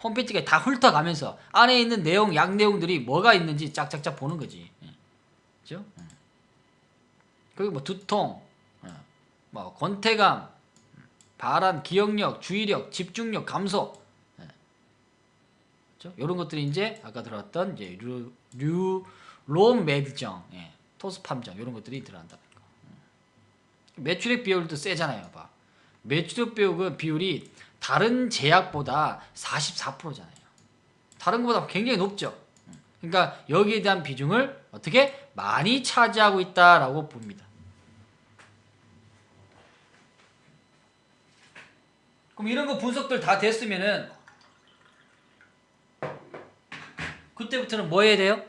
홈페이지에 다 훑어가면서 안에 있는 내용, 약 내용들이 뭐가 있는지 짝짝짝 보는 거지. 그죠? 그리고 뭐 두통, 뭐 권태감, 발한, 기억력, 주의력, 집중력 감소, 그렇죠? 이런 것들이 이제 아까 들어왔던 이제 롬메드정, 토스팜정 이런 것들이 들어간다는 거. 매출액 비율도 세잖아요. 봐. 매출액 비율이 다른 제약보다 44%잖아요. 다른 것보다 굉장히 높죠. 그러니까 여기에 대한 비중을 어떻게 많이 차지하고 있다라고 봅니다. 그럼 이런 거 분석들 다 됐으면은 그때부터는 뭐 해야 돼요?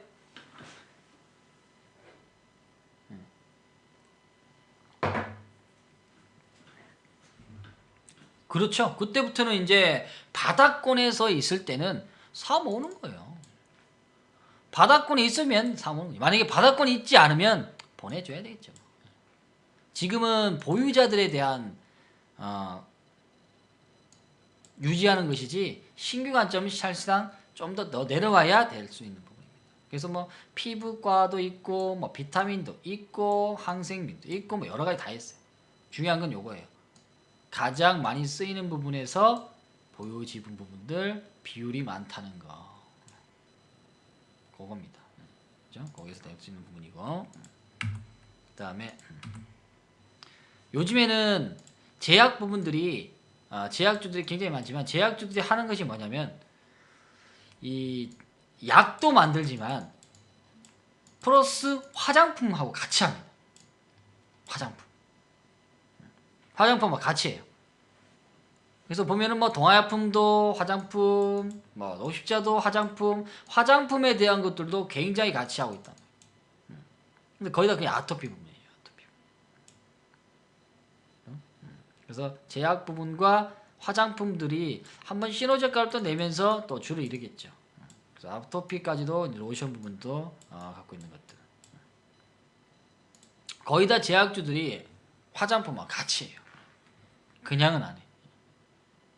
그렇죠. 그때부터는 이제 바닥권에서 있을 때는 사 모으는 거예요. 바닥권에 있으면 사 모으는 거예요. 만약에 바닥권이 있지 않으면 보내줘야 되겠죠. 지금은 보유자들에 대한 유지하는 것이지 신규 관점이 사실상 좀 더 내려와야 될 수 있는 부분입니다. 그래서 뭐 피부과도 있고 뭐 비타민도 있고 항생민도 있고 뭐 여러 가지 다 있어요. 중요한 건 요거예요. 가장 많이 쓰이는 부분에서 보유 지분 부분들 비율이 많다는 거. 그겁니다. 그죠? 거기서 낼 수 있는 부분이고. 그다음에 요즘에는 제약 부분들이 제약주들이 굉장히 많지만 제약주들이 하는 것이 뭐냐면 이 약도 만들지만 플러스 화장품하고 같이 합니다. 화장품하고 같이 해요. 그래서 보면은 뭐 동아약품도 화장품, 뭐 노십자도 화장품, 화장품에 대한 것들도 굉장히 같이 하고 있다. 근데 거의 다 그냥 아토피 부분이에요. 아토피. 그래서 제약 부분과 화장품들이 한번 시너지 효과를 또 내면서 또 줄을 이루겠죠. 그래서 아토피까지도 로션 부분도 갖고 있는 것들. 거의 다 제약주들이 화장품과 같이 해요. 그냥은 안 해.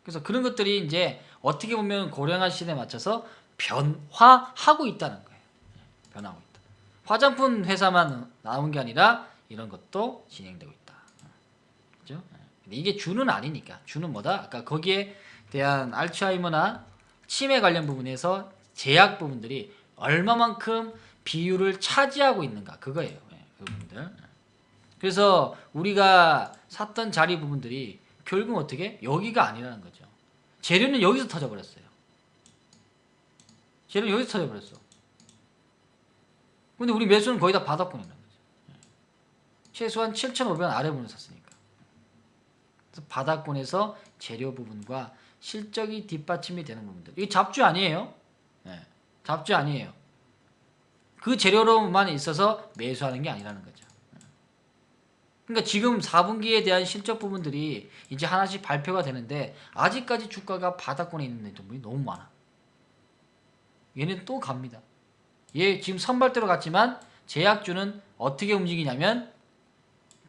그래서 그런 것들이 이제 어떻게 보면 고령화 시대에 맞춰서 변화하고 있다는 거예요. 변화하고 있다. 화장품 회사만 나온 게 아니라 이런 것도 진행되고 있다. 그죠? 근데 이게 주는 아니니까. 주는 뭐다? 아까 거기에 대한 알츠하이머나 치매 관련 부분에서 제약 부분들이 얼마만큼 비율을 차지하고 있는가 그거예요. 그 부분들. 그래서 우리가 샀던 자리 부분들이 결국 어떻게? 여기가 아니라는 거죠. 재료는 여기서 터져버렸어요. 재료는 여기서 터져버렸어. 근데 우리 매수는 거의 다 바닥권이라는 거죠. 최소한 7,500원 아래 부분을 샀으니까. 그래서 바닥권에서 재료 부분과 실적이 뒷받침이 되는 부분들. 이게 잡주 아니에요. 네. 잡주 아니에요. 그 재료로만 있어서 매수하는 게 아니라는 거죠. 그러니까 지금 4분기에 대한 실적 부분들이 이제 하나씩 발표가 되는데 아직까지 주가가 바닥권에 있는 부분이 너무 많아. 얘는 또 갑니다. 얘 지금 선발대로 갔지만 제약주는 어떻게 움직이냐면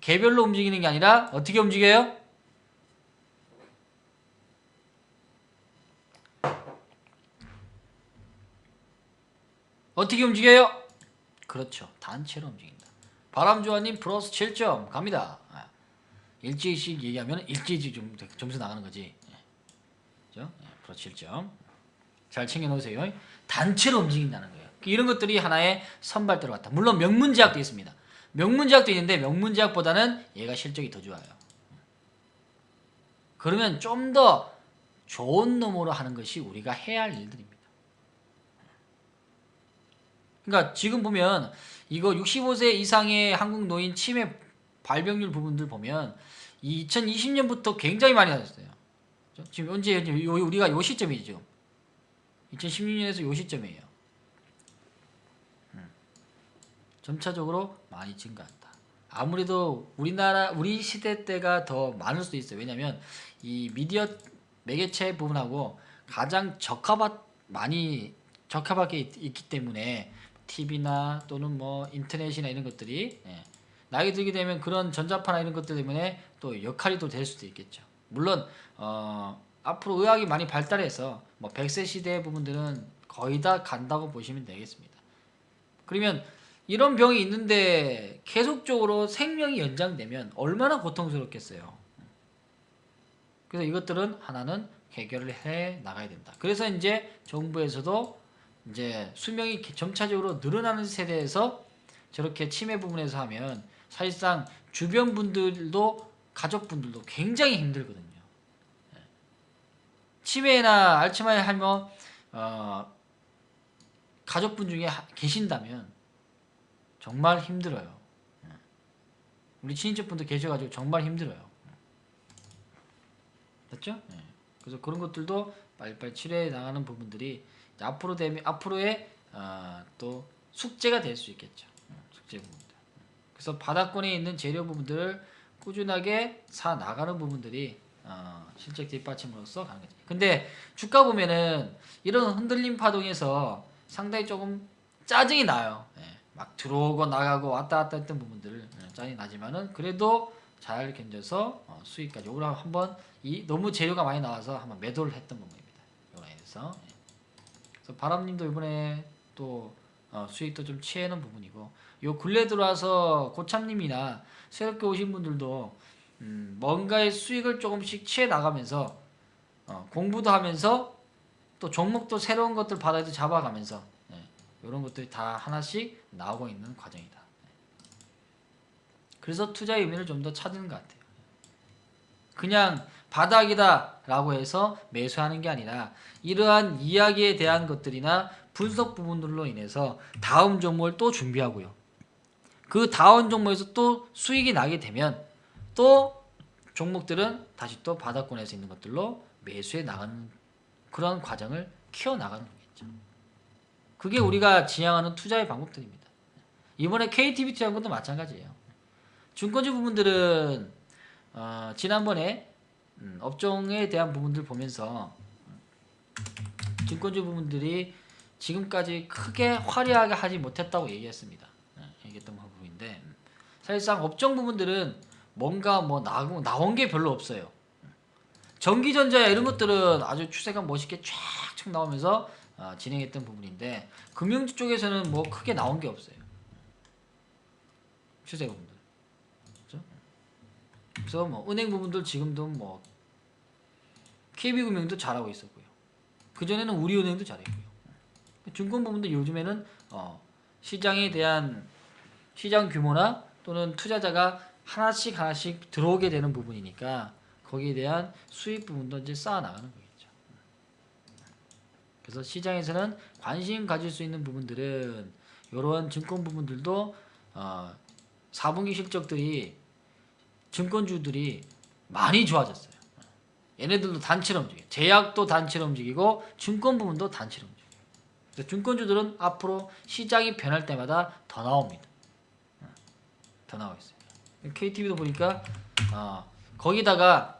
개별로 움직이는 게 아니라 어떻게 움직여요? 어떻게 움직여요? 그렇죠. 단체로 움직인다. 바람조아님 플러스 7점 갑니다. 일주일씩 얘기하면 일주일씩 좀 점수 나가는 거지. 그죠? 플러스 7점. 잘 챙겨놓으세요. 단체로 움직인다는 거예요. 이런 것들이 하나의 선발대로 같다. 물론 명문제약도 있습니다. 명문제약도 있는데 명문제약보다는 얘가 실적이 더 좋아요. 그러면 좀 더 좋은 놈으로 하는 것이 우리가 해야 할 일들입니다. 그러니까 지금 보면 이거 65세 이상의 한국 노인 치매 발병률 부분들 보면 2020년부터 굉장히 많이 낮았어요. 지금 언제 우리가 요 시점이죠. 2016년에서 요 시점이에요. 점차적으로 많이 증가한다. 아무래도 우리 시대 때가 더 많을 수도 있어요. 왜냐하면 이 미디어 매개체 부분하고 가장 적합하게 있기 때문에 TV나 또는 뭐 인터넷이나 이런 것들이 나이 들게 되면 그런 전자파나 이런 것들 때문에 또 역할이 또 될 수도 있겠죠. 물론 앞으로 의학이 많이 발달해서 뭐 100세 시대의 부분들은 거의 다 간다고 보시면 되겠습니다. 그러면 이런 병이 있는데 계속적으로 생명이 연장되면 얼마나 고통스럽겠어요. 그래서 이것들은 하나는 해결을 해 나가야 된다. 그래서 이제 정부에서도 이제 수명이 점차적으로 늘어나는 세대에서 저렇게 치매 부분에서 하면 사실상 주변 분들도 가족분들도 굉장히 힘들거든요. 치매나 알츠하이머 하면 가족분 중에 계신다면 정말 힘들어요. 우리 친인척분도 계셔가지고 정말 힘들어요. 됐죠? 그래서 그런 것들도 빨리빨리 치료해 나가는 부분들이 앞으로의 또 숙제가 될 수 있겠죠. 숙제 부분들. 그래서 바닥권에 있는 재료 부분들을 꾸준하게 사 나가는 부분들이 실적 뒷받침으로써 가는 거죠. 근데 주가 보면은 이런 흔들림 파동에서 상당히 조금 짜증이 나요. 막 들어오고 나가고 왔다 갔다 했던 부분들 짜증이 나지만은 그래도 잘 견뎌서 수익까지 오늘 한번 너무 재료가 많이 나와서 한번 매도를 했던 부분입니다. 요라인에서 그래서 바람님도 이번에 또 수익도 좀 취하는 부분이고 요 근래 들어와서 고참님이나 새롭게 오신 분들도 뭔가의 수익을 조금씩 취해 나가면서 공부도 하면서 또 종목도 새로운 것들 바닥에도 잡아가면서 이런 것들이 다 하나씩 나오고 있는 과정이다. 그래서 투자의 의미를 좀 더 찾는 것 같아요. 그냥 바닥이다 라고 해서 매수하는 게 아니라 이러한 이야기에 대한 것들이나 분석 부분들로 인해서 다음 종목을 또 준비하고요. 그 다음 종목에서 또 수익이 나게 되면 또 종목들은 다시 또 바닥권에서 있는 것들로 매수해 나가는 그런 과정을 키워나가는 거겠죠. 그게 우리가 지향하는 투자의 방법들입니다. 이번에 KTBT 한 것도 마찬가지예요. 증권주 부분들은 지난번에 업종에 대한 부분들 보면서 증권주 부분들이 지금까지 크게 화려하게 하지 못했다고 얘기했습니다. 얘기했던 부분인데 사실상 업종 부분들은 뭔가 뭐 나온 게 별로 없어요. 전기전자 이런 것들은 아주 추세가 멋있게 쫙쫙 나오면서 진행했던 부분인데 금융주 쪽에서는 뭐 크게 나온 게 없어요. 추세 부분들. 그렇죠? 그래서 뭐 은행 부분들 지금도 뭐 KB금융도 잘하고 있었고요. 그전에는 우리은행도 잘했고요. 증권 부분도 요즘에는 시장에 대한 시장 규모나 또는 투자자가 하나씩 들어오게 되는 부분이니까 거기에 대한 수익 부분도 이제 쌓아 나가는 거겠죠. 그래서 시장에서는 관심 가질 수 있는 부분들은 이러한 증권 부분들도 4분기 실적들이 증권주들이 많이 좋아졌어요. 얘네들도 단체로 움직여요. 제약도 단체로 움직이고 증권 부분도 단체로 움직여요. 그래서 증권주들은 앞으로 시장이 변할 때마다 더 나옵니다. 더 나오고 있어요. KTV도 보니까 거기다가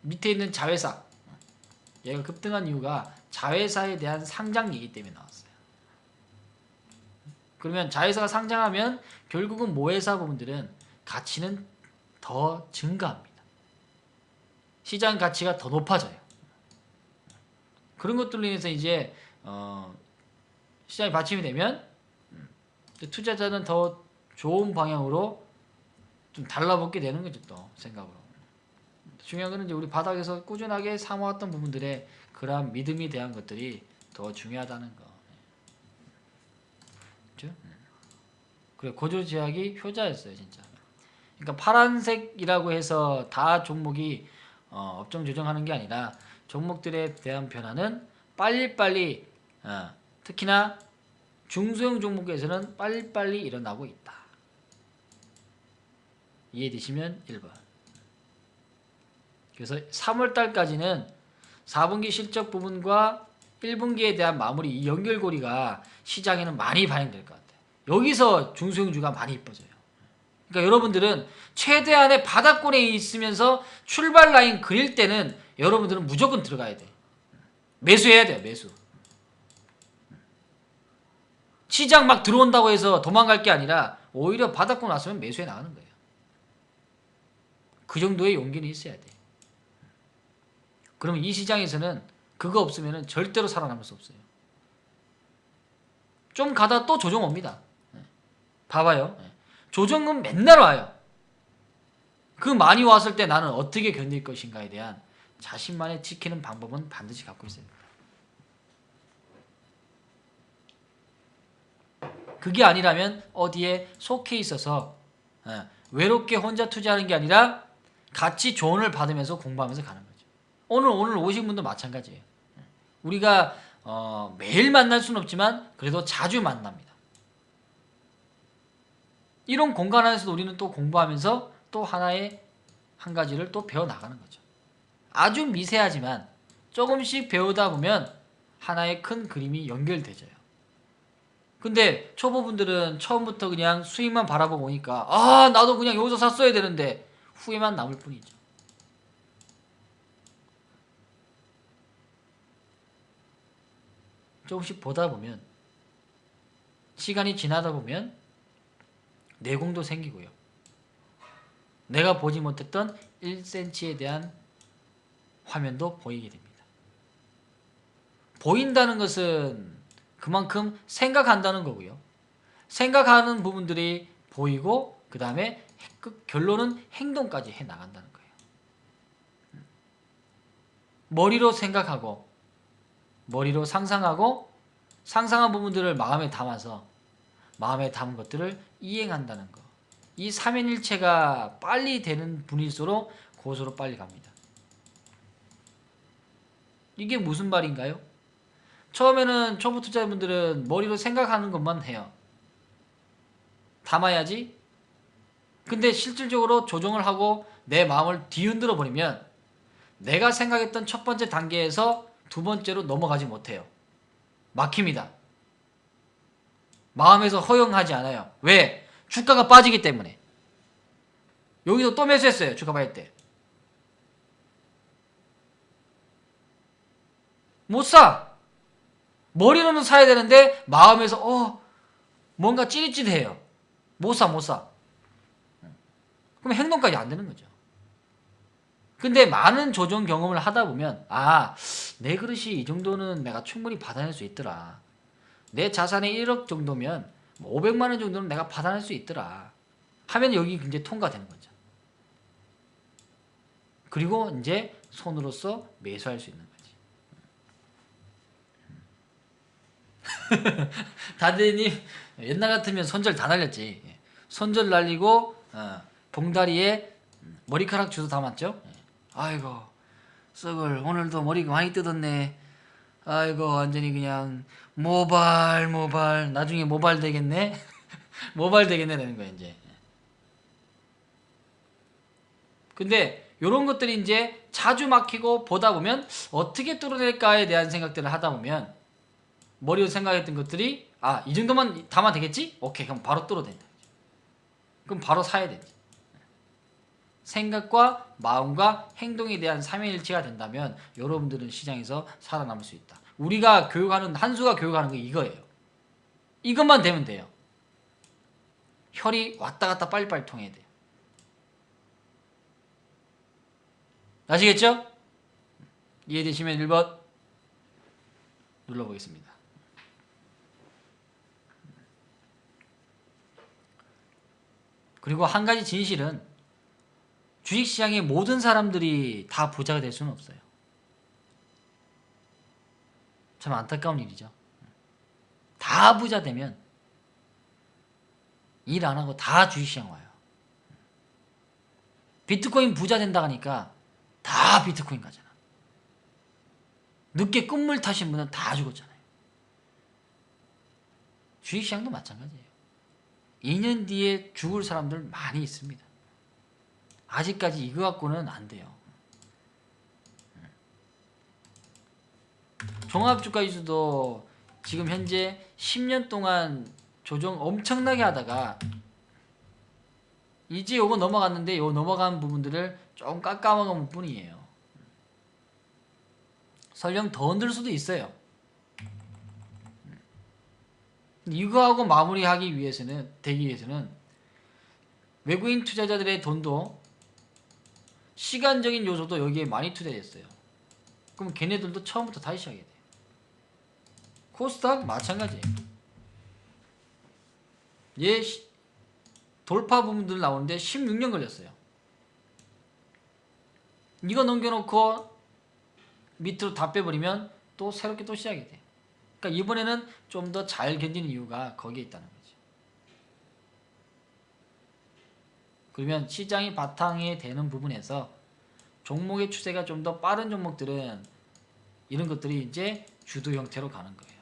밑에 있는 자회사 얘가 급등한 이유가 자회사에 대한 상장 얘기 때문에 나왔어요. 그러면 자회사가 상장하면 결국은 모회사 부분들은 가치는 더 증가합니다. 시장 가치가 더 높아져요. 그런 것들로 인해서 이제 시장이 받침이 되면 투자자는 더 좋은 방향으로 좀 달라붙게 되는 거죠. 또 생각으로. 중요한 거는 이제 우리 바닥에서 꾸준하게 삼아왔던 부분들의 그러한 믿음이 대한 것들이 더 중요하다는 거. 그렇죠? 그래 고조제약이 효자였어요, 진짜. 그러니까 파란색이라고 해서 다 종목이 업종 조정하는 게 아니라 종목들에 대한 변화는 빨리빨리 특히나 중소형 종목에서는 빨리빨리 일어나고 있다. 이해되시면 1번. 그래서 3월달까지는 4분기 실적 부분과 1분기에 대한 마무리 이 연결고리가 시장에는 많이 반영될 것 같아요. 여기서 중소형주가 많이 이뻐져요. 그러니까 여러분들은 최대한의 바닥권에 있으면서 출발 라인 그릴 때는 여러분들은 무조건 들어가야 돼. 매수해야 돼요. 매수. 시장 막 들어온다고 해서 도망갈 게 아니라 오히려 바닥권 왔으면 매수해 나가는 거예요. 그 정도의 용기는 있어야 돼. 그러면 이 시장에서는 그거 없으면 절대로 살아남을 수 없어요. 좀 가다 또 조정 옵니다. 봐봐요. 조정은 맨날 와요. 그 많이 왔을 때 나는 어떻게 견딜 것인가에 대한 자신만의 지키는 방법은 반드시 갖고 있어야 됩니다. 그게 아니라면 어디에 속해 있어서 외롭게 혼자 투자하는 게 아니라 같이 조언을 받으면서 공부하면서 가는 거죠. 오늘 오신 분도 마찬가지예요. 우리가 매일 만날 수는 없지만 그래도 자주 만납니다. 이런 공간 안에서도 우리는 또 공부하면서 또 한 가지를 또 배워나가는 거죠. 아주 미세하지만 조금씩 배우다 보면 하나의 큰 그림이 연결되져요. 근데 초보분들은 처음부터 그냥 수익만 바라보고 오니까 나도 그냥 여기서 샀어야 되는데 후회만 남을 뿐이죠. 조금씩 보다 보면 시간이 지나다 보면 내공도 생기고요. 내가 보지 못했던 1cm에 대한 화면도 보이게 됩니다. 보인다는 것은 그만큼 생각한다는 거고요. 생각하는 부분들이 보이고 그 다음에 그 결론은 행동까지 해 나간다는 거예요. 머리로 생각하고 머리로 상상하고 상상한 부분들을 마음에 담아서 마음에 담은 것들을 이행한다는 거. 이 삼연일체가 빨리 되는 분일수록 고소로 빨리 갑니다. 이게 무슨 말인가요? 처음에는 초보 투자자분들은 머리로 생각하는 것만 해요. 담아야지. 근데 실질적으로 조정을 하고 내 마음을 뒤흔들어 버리면 내가 생각했던 첫 번째 단계에서 두 번째로 넘어가지 못해요. 막힙니다. 마음에서 허용하지 않아요. 왜? 주가가 빠지기 때문에. 여기도 또 매수했어요. 주가 빠질 때. 못 사. 머리로는 사야 되는데 마음에서 뭔가 찌릿찌릿해요. 못 사, 못 사. 그럼 행동까지 안 되는 거죠. 근데 많은 조정 경험을 하다 보면 내 그릇이 이 정도는 내가 충분히 받아낼 수 있더라. 내 자산이 1억 정도면 500만 원 정도는 내가 받아낼 수 있더라. 하면 여기 이제 통과되는 거죠. 그리고 이제 손으로서 매수할 수 있는 거지. 다대님 옛날 같으면 손절 다 날렸지. 손절 날리고 봉다리에 머리카락 주워 담았죠. 아이고 썩을 오늘도 머리가 많이 뜯었네. 아이고 완전히 그냥 모발 나중에 모발 되겠네. 모발 되겠네 되는 거야 이제. 근데 요런 것들이 이제 자주 막히고 보다 보면 어떻게 뚫어낼까에 대한 생각들을 하다 보면 머리로 생각했던 것들이 이 정도만 담아 되겠지? 오케이 그럼 바로 뚫어낸다. 그럼 바로 사야 되지. 생각과 마음과 행동에 대한 삼위일체가 된다면 여러분들은 시장에서 살아남을 수 있다. 우리가 교육하는 한수가 교육하는 게 이거예요. 이것만 되면 돼요. 혈이 왔다 갔다 빨리빨리 통해야 돼요. 아시겠죠? 이해되시면 1번 눌러보겠습니다. 그리고 한 가지 진실은 주식시장의 모든 사람들이 다 부자가 될 수는 없어요. 참 안타까운 일이죠. 다 부자 되면 일 안 하고 다 주식시장 와요. 비트코인 부자 된다 하니까 다 비트코인 가잖아. 늦게 끝물 타신 분은 다 죽었잖아요. 주식시장도 마찬가지예요. 2년 뒤에 죽을 사람들 많이 있습니다. 아직까지 이거 갖고는 안 돼요. 종합주가지수도 지금 현재 10년 동안 조정 엄청나게 하다가 이제 요거 넘어갔는데 요 넘어간 부분들을 좀 깎아먹은 뿐이에요. 설령 더 흔들 수도 있어요. 이거하고 마무리하기 위해서는 되기 위해서는 외국인 투자자들의 돈도 시간적인 요소도 여기에 많이 투자됐어요. 그럼 걔네들도 처음부터 다시 시작해야 돼요. 코스닥 마찬가지예요. 얘 돌파 부분들 나오는데 16년 걸렸어요. 이거 넘겨놓고 밑으로 다 빼버리면 또 새롭게 또 시작이 돼. 그러니까 이번에는 좀 더 잘 견디는 이유가 거기에 있다는 거지. 그러면 시장이 바탕이 되는 부분에서 종목의 추세가 좀 더 빠른 종목들은 이런 것들이 이제 주도 형태로 가는 거예요.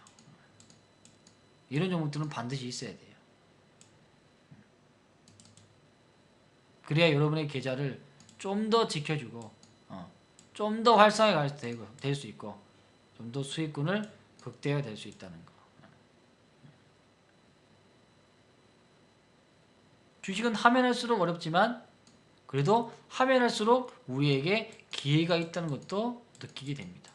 이런 종목들은 반드시 있어야 돼요. 그래야 여러분의 계좌를 좀 더 지켜주고 좀 더 활성화가 될 수 있고 좀 더 수익군을 극대화될 수 있다는 거. 주식은 하면 할수록 어렵지만 그래도 하면 할수록 우리에게 기회가 있다는 것도 느끼게 됩니다.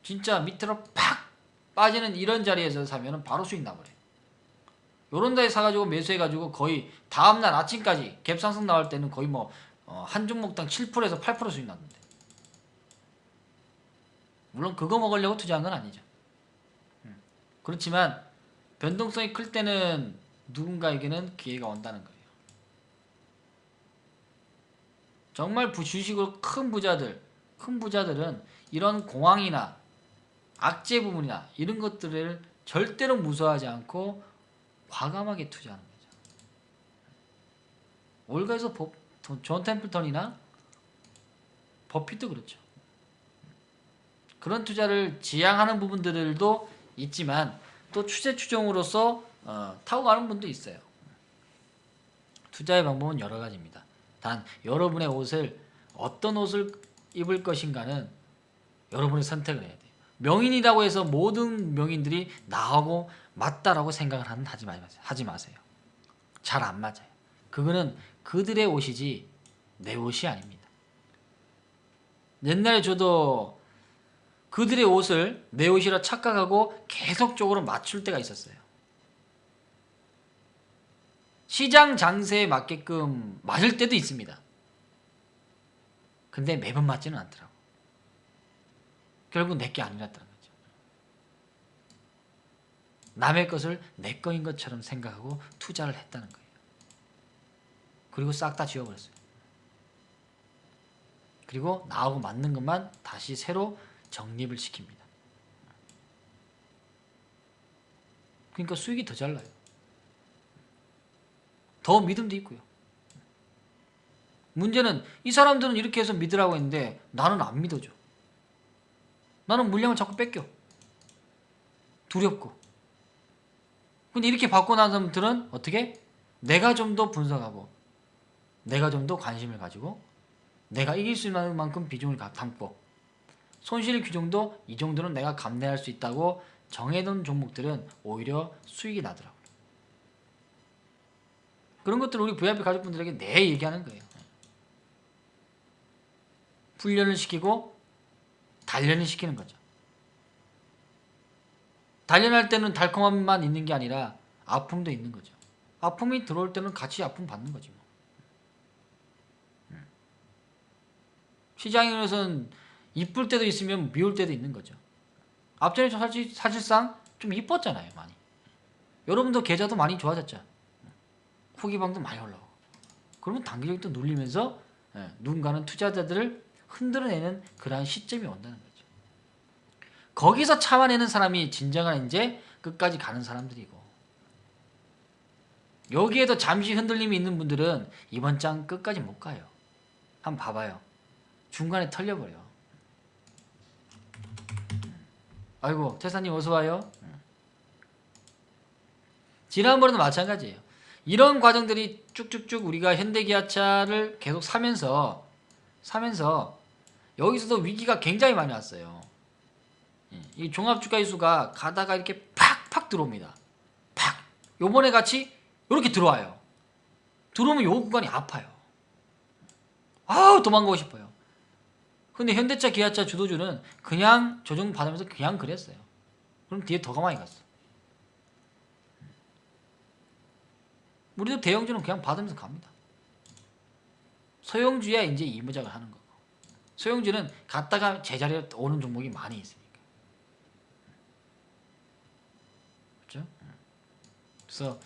진짜 밑으로 팍 빠지는 이런 자리에서 사면 바로 수익 나버려요. 요런 데에 사가지고 매수해가지고 거의 다음날 아침까지 갭상승 나올 때는 거의 한 종목당 7%에서 8% 수익 났는데. 물론 그거 먹으려고 투자한 건 아니죠. 그렇지만 변동성이 클 때는 누군가에게는 기회가 온다는 거예요. 정말 주식으로 큰 부자들은 이런 공황이나 악재 부분이나 이런 것들을 절대로 무서워하지 않고 과감하게 투자하는 거죠. 월가에서 존 템플턴이나 버핏도 그렇죠. 그런 투자를 지향하는 부분들도 있지만 또 추세 추종으로서 타고 가는 분도 있어요. 투자의 방법은 여러 가지입니다. 단 여러분의 어떤 옷을 입을 것인가는 여러분이 선택을 해야 돼요. 명인이라고 해서 모든 명인들이 나하고 맞다라고 생각을 하지 마세요. 잘 안 맞아요. 그거는 그들의 옷이지 내 옷이 아닙니다. 옛날에 저도 그들의 옷을 내 옷이라 착각하고 계속적으로 맞출 때가 있었어요. 시장 장세에 맞게끔 맞을 때도 있습니다. 근데 매번 맞지는 않더라고. 결국 내게 아니랐다는 거죠. 남의 것을 내 거인 것처럼 생각하고 투자를 했다는 거예요. 그리고 싹 다 지워버렸어요. 그리고 나하고 맞는 것만 다시 새로 정립을 시킵니다. 그러니까 수익이 더 잘 나요. 더 믿음도 있고요. 문제는 이 사람들은 이렇게 해서 믿으라고 했는데 나는 안 믿어줘. 나는 물량을 자꾸 뺏겨. 두렵고. 근데 이렇게 받고 난 사람들은 어떻게? 내가 좀 더 분석하고 내가 좀 더 관심을 가지고 내가 이길 수 있는 만큼 비중을 담고 손실 규정도 이 정도는 내가 감내할 수 있다고 정해둔 종목들은 오히려 수익이 나더라고요. 그런 것들을 우리 VIP 가족분들에게 내 얘기하는 거예요. 훈련을 시키고 단련을 시키는 거죠. 단련할 때는 달콤함만 있는 게 아니라 아픔도 있는 거죠. 아픔이 들어올 때는 같이 아픔 받는 거지 뭐. 시장에서는 이쁠 때도 있으면 미울 때도 있는 거죠. 앞전에 사실상 좀 이뻤잖아요, 많이. 여러분도 계좌도 많이 좋아졌죠. 후기방도 많이 올라오고. 그러면 단기적으로 또 눌리면서 누군가는 투자자들을 흔들어내는 그러한 시점이 온다는 거죠. 거기서 참아내는 사람이 진정한 이제 끝까지 가는 사람들이고, 여기에도 잠시 흔들림이 있는 분들은 이번 장 끝까지 못 가요. 한번 봐봐요. 중간에 털려버려. 아이고 태사님 어서와요. 지난번에도 마찬가지예요. 이런 과정들이 쭉쭉쭉 우리가 현대기아차를 계속 사면서 여기서도 위기가 굉장히 많이 왔어요. 이 종합주가지수가 가다가 이렇게 팍팍 들어옵니다. 팍. 요번에 같이 이렇게 들어와요. 들어오면 요 구간이 아파요. 아우 도망가고 싶어요. 근데 현대차, 기아차 주도주는 그냥 조정 받으면서 그냥 그랬어요. 그럼 뒤에 더 가만히 갔어. 우리도 대형주는 그냥 받으면서 갑니다. 소형주야 이제 이무작을 하는 거고. 소형주는 갔다가 제자리에 오는 종목이 많이 있으니까. 그렇죠? 그래서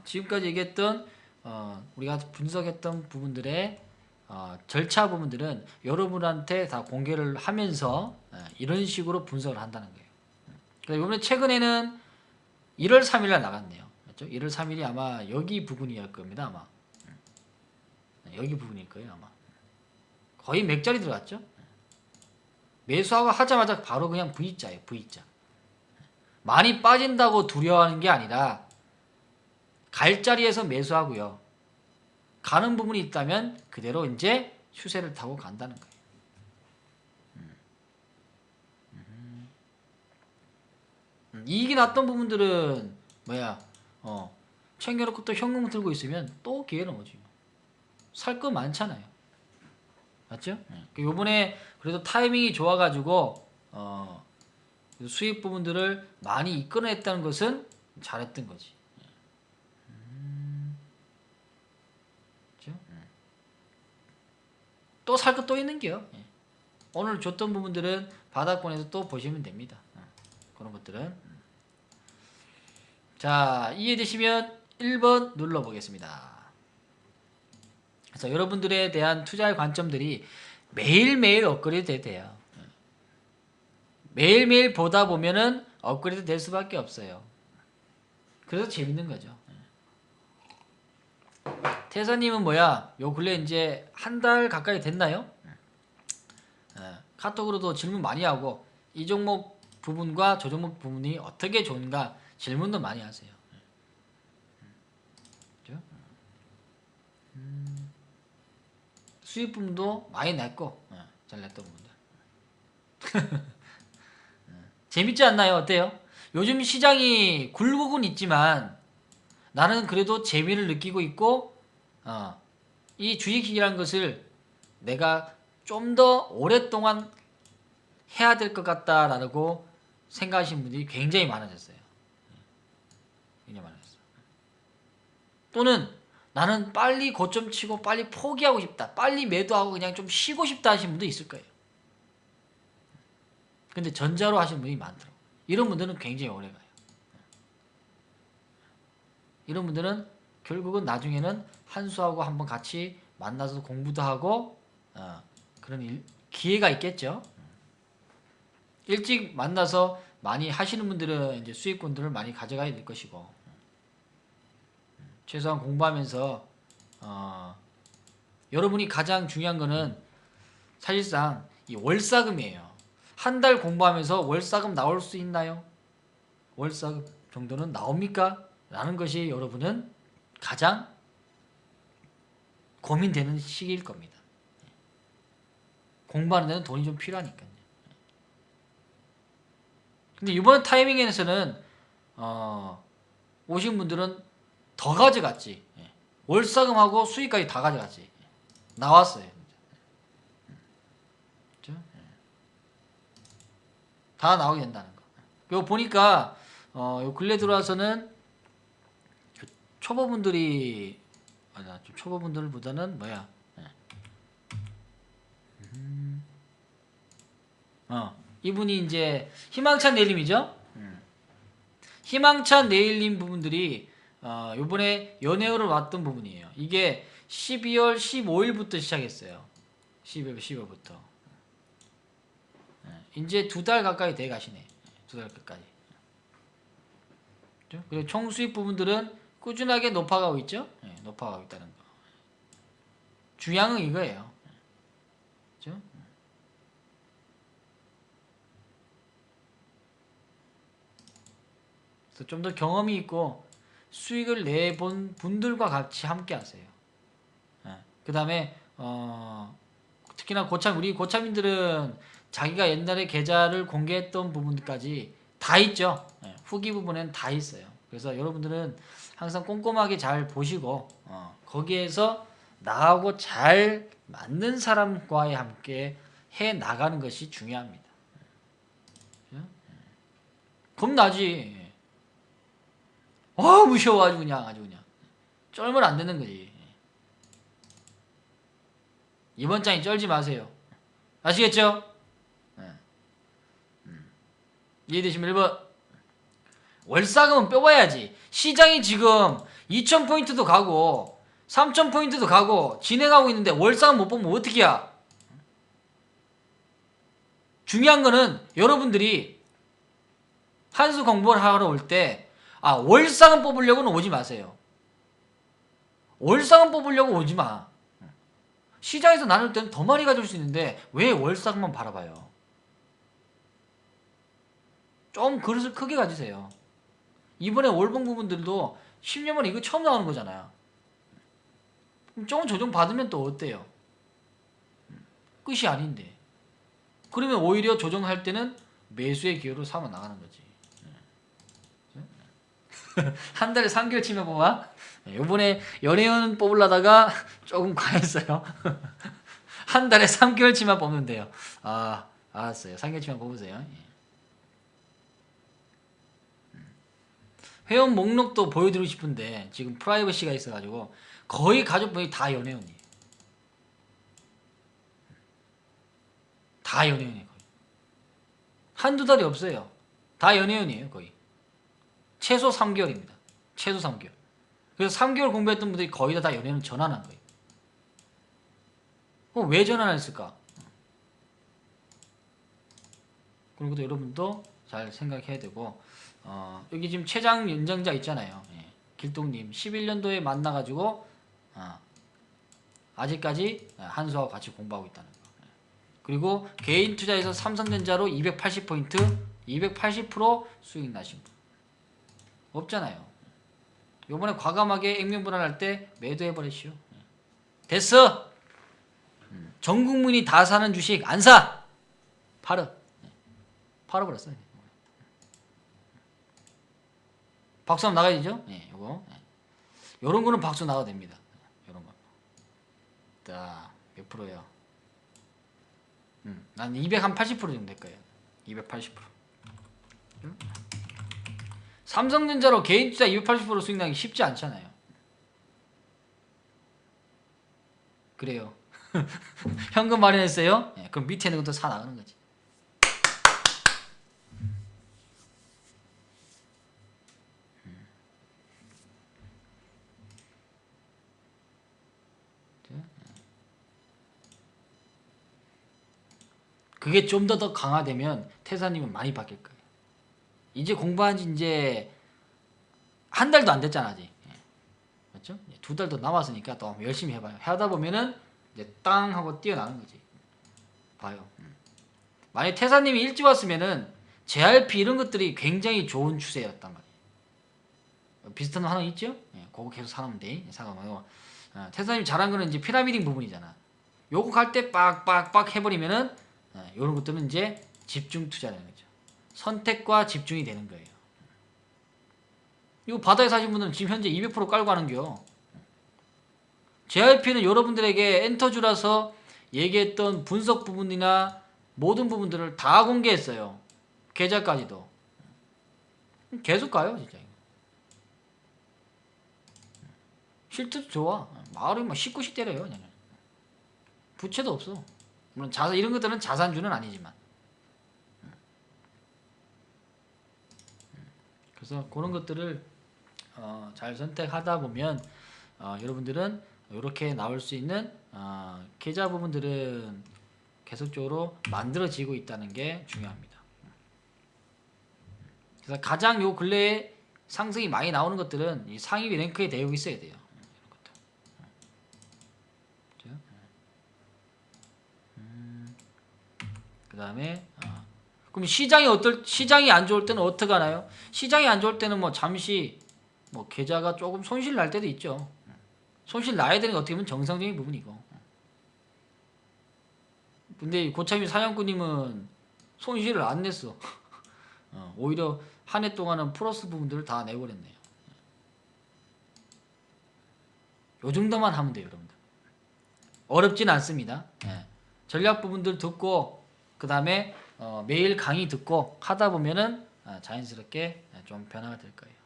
지금까지 얘기했던 우리가 분석했던 부분들의 절차 부분들은 여러분한테 다 공개를 하면서 이런 식으로 분석을 한다는 거예요. 그래서 이번에 최근에는 1월 3일 날 나갔네요. 맞죠? 1월 3일이 아마 여기 부근이었을 겁니다. 아마 여기 부분일 거예요. 아마 거의 맥자리 들어갔죠. 매수하고 하자마자 바로 그냥 V자예요. V자. 많이 빠진다고 두려워하는 게 아니라 갈 자리에서 매수하고요. 가는 부분이 있다면 그대로 이제 추세를 타고 간다는 거예요. 이익이 났던 부분들은 챙겨놓고 또 현금 들고 있으면 또 기회는 오지. 살 거 많잖아요. 맞죠? 요번에 그래도 타이밍이 좋아가지고 수익 부분들을 많이 이끌어냈다는 것은 잘했던 거지. 또 살 거 또 있는 게요. 오늘 줬던 부분들은 바닥권에서 또 보시면 됩니다. 그런 것들은. 자, 이해되시면 1번 눌러보겠습니다. 그래서 여러분들에 대한 투자의 관점들이 매일매일 업그레이드 돼요. 매일매일 보다 보면은 업그레이드 될 수밖에 없어요. 그래서 재밌는 거죠. 태사님은 뭐야? 요 근래 이제 한 달 가까이 됐나요? 카톡으로도 질문 많이 하고 이 종목 부분과 저 종목 부분이 어떻게 좋은가 질문도 많이 하세요. 그죠? 수익 부분도 많이 냈고 잘 냈던 부분들. 재밌지 않나요? 어때요? 요즘 시장이 굴곡은 있지만 나는 그래도 재미를 느끼고 있고 이 주식이라는 것을 내가 좀 더 오랫동안 해야 될 것 같다라고 생각하시는 분들이 굉장히 많아졌어요. 굉장히 많아졌어요. 또는 나는 빨리 고점 치고 빨리 포기하고 싶다. 빨리 매도하고 그냥 좀 쉬고 싶다 하시는 분도 있을 거예요. 근데 전자로 하시는 분이 많더라고요. 이런 분들은 굉장히 오래 가요. 이런 분들은 결국은 나중에는 한수하고 한번 같이 만나서 공부도 하고 그런 기회가 있겠죠. 일찍 만나서 많이 하시는 분들은 이제 수익권들을 많이 가져가야 될 것이고 최소한 공부하면서 여러분이 가장 중요한 거는 사실상 이 월사금이에요. 한 달 공부하면서 월사금 나올 수 있나요? 월사금 정도는 나옵니까? 라는 것이 여러분은 가장 고민되는 시기일 겁니다. 공부하는 데는 돈이 좀 필요하니까요. 근데 이번 타이밍에서는 오신 분들은 더 가져갔지. 월사금하고 수익까지 다 가져갔지. 나왔어요. 그렇죠? 다 나오게 된다는 거. 이거 보니까 요 근래 들어와서는 초보분들이 좀 초보분들보다는 뭐야? 이분이 이제 희망찬 내일님이죠. 희망찬 내일님 부분들이 요번에 연애월을 왔던 부분이에요. 이게 12월 15일부터 시작했어요. 12월 15일부터. 이제 2달 가까이 돼 가시네. 2달 가까이. 그리고 총 수익 부분들은 꾸준하게 높아가고 있죠. 높아가고 있다는 거. 중요한 건 이거예요. 그렇죠? 좀 더 경험이 있고 수익을 내본 분들과 같이 함께 하세요. 그 다음에 특히나 우리 고참인들은 자기가 옛날에 계좌를 공개했던 부분까지 다 있죠. 후기 부분엔 다 있어요. 그래서 여러분들은 항상 꼼꼼하게 잘 보시고 거기에서 나하고 잘 맞는 사람과의 함께 해 나가는 것이 중요합니다. 겁나지. 무서워 아주 그냥 쫄면 안 되는 거지. 이번 장에 쫄지 마세요. 아시겠죠? 이해되시면 1번. 월사금은 뼈봐야지. 시장이 지금 2000포인트도 가고 3000포인트도 가고 진행하고 있는데 월사금 못 보면 어떻게 해야? 중요한 거는 여러분들이 한수 공부를 하러 올 때 월사금 뽑으려고는 오지 마세요. 월사금 뽑으려고 오지 마. 시장에서 나눌 때는 더 많이 가져올 수 있는데 왜 월사금만 바라봐요? 좀 그릇을 크게 가지세요. 이번에 월봉 부분들도 10년 만에 이거 처음 나오는 거잖아요. 그럼 조금 조정 받으면 또 어때요? 끝이 아닌데. 그러면 오히려 조정할 때는 매수의 기회로 삼아 나가는 거지. 한 달에 3개월 치면 뭐야? 요번에 연예인 뽑으려다가 조금 과했어요. 한 달에 3개월 치만 뽑으면 돼요. 알았어요. 3개월 치만 뽑으세요. 회원 목록도 보여드리고 싶은데 지금 프라이버시가 있어가지고 거의 가족분이 다 연예인이에요. 다 연예인이에요. 거의. 한두 달이 없어요. 다 연예인이에요. 거의. 최소 3개월입니다. 최소 3개월. 그래서 3개월 공부했던 분들이 거의 다 연애는 전환한 거예요. 그럼 왜 전환했을까? 그런 것도 여러분도 잘 생각해야 되고, 여기 지금 최장 연장자 있잖아요. 예. 길동님 11년도에 만나가지고 아직까지 한수하고 같이 공부하고 있다는 거. 예. 그리고 개인 투자에서 삼성전자로 280포인트 280% 수익 나신 분 없잖아요. 요번에 과감하게 액면불안할 때 매도해버리시오. 됐어. 전 국민이 다 사는 주식 안 사. 팔아. 팔아버렸어요. 박수 한번 나가야죠. 네, 요거. 네. 요런 거는 박수 나가도 됩니다. 요런 거. 자, 몇 프로예요? 난 280% 정도 될 거예요. 280%. 삼성전자로 개인 투자 280% 수익 나기 쉽지 않잖아요. 그래요. 현금 마련했어요? 네, 그럼 밑에 있는 것도 사 나가는 거지. 그게 좀 더 강화되면 태사님은 많이 바뀔 거예요. 이제 공부한 지 이제 한 달도 안 됐잖아 아직. 맞죠? 2달 더 남았으니까 또 열심히 해봐요. 하다 보면은 이제 땅 하고 뛰어나는 거지. 봐요. 만약 태사님이 일찍 왔으면은 JRP 이런 것들이 굉장히 좋은 추세였단 말이에요. 비슷한 거 하나 있죠? 그거 계속 사놓으면 돼. 사놓으면 태사님이 잘한 거는 이제 피라미딩 부분이잖아. 요거 갈 때 빡빡빡 해버리면은 이런 것들은 이제 집중 투자라는 거죠. 선택과 집중이 되는 거예요. 이거 바다에 사신 분들은 지금 현재 200% 깔고 하는겨. JRP는 여러분들에게 엔터주라서 얘기했던 분석 부분이나 모든 부분들을 다 공개했어요. 계좌까지도. 계속 가요 진짜. 실트도 좋아. 마을이 막 19씩 때려요 그냥. 부채도 없어. 물론 이런 것들은 자산주는 아니지만. 그래서 그런 것들을 잘 선택하다 보면 여러분들은 이렇게 나올 수 있는 계좌 부분들은 계속적으로 만들어지고 있다는 게 중요합니다. 그래서 가장 요 근래에 상승이 많이 나오는 것들은 이 상위 랭크에 되어 있어야 돼요. 그 다음에 그럼 시장이 안 좋을 때는 어떻게 하나요? 시장이 안 좋을 때는 뭐 잠시 뭐 계좌가 조금 손실 날 때도 있죠. 손실 나야 되는 게 어떻게 보면 정상적인 부분이고. 근데 고참이 사냥꾼님은 손실을 안 냈어. 오히려 한 해 동안은 플러스 부분들을 다 내버렸네요. 요 정도만 하면 돼요, 여러분들. 어렵진 않습니다. 전략 부분들 듣고 그 다음에 매일 강의 듣고 하다 보면은 자연스럽게 좀 변화가 될 거예요.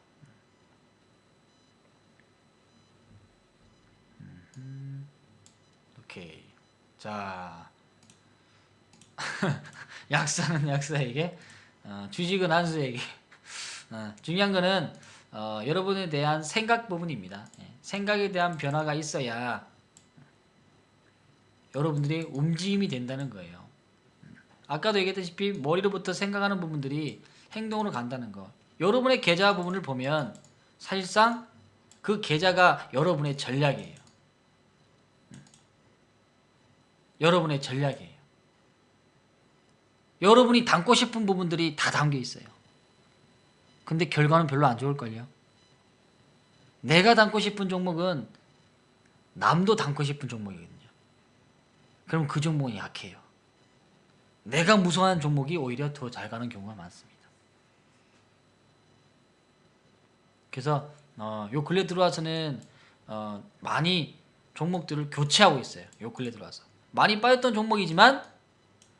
오케이. 자, 약사는 약사에게, 주식은 한수에게. 중요한 거는 여러분에 대한 생각 부분입니다. 생각에 대한 변화가 있어야 여러분들이 움직임이 된다는 거예요. 아까도 얘기했다시피 머리로부터 생각하는 부분들이 행동으로 간다는 거. 여러분의 계좌 부분을 보면 사실상 그 계좌가 여러분의 전략이에요. 여러분의 전략이에요. 여러분이 담고 싶은 부분들이 다 담겨 있어요. 근데 결과는 별로 안 좋을걸요. 내가 담고 싶은 종목은 남도 담고 싶은 종목이거든요. 그럼 그 종목은 약해요. 내가 무서워하는 종목이 오히려 더 잘 가는 경우가 많습니다. 그래서 요 근래 들어와서는 많이 종목들을 교체하고 있어요. 요 근래 들어와서 많이 빠졌던 종목이지만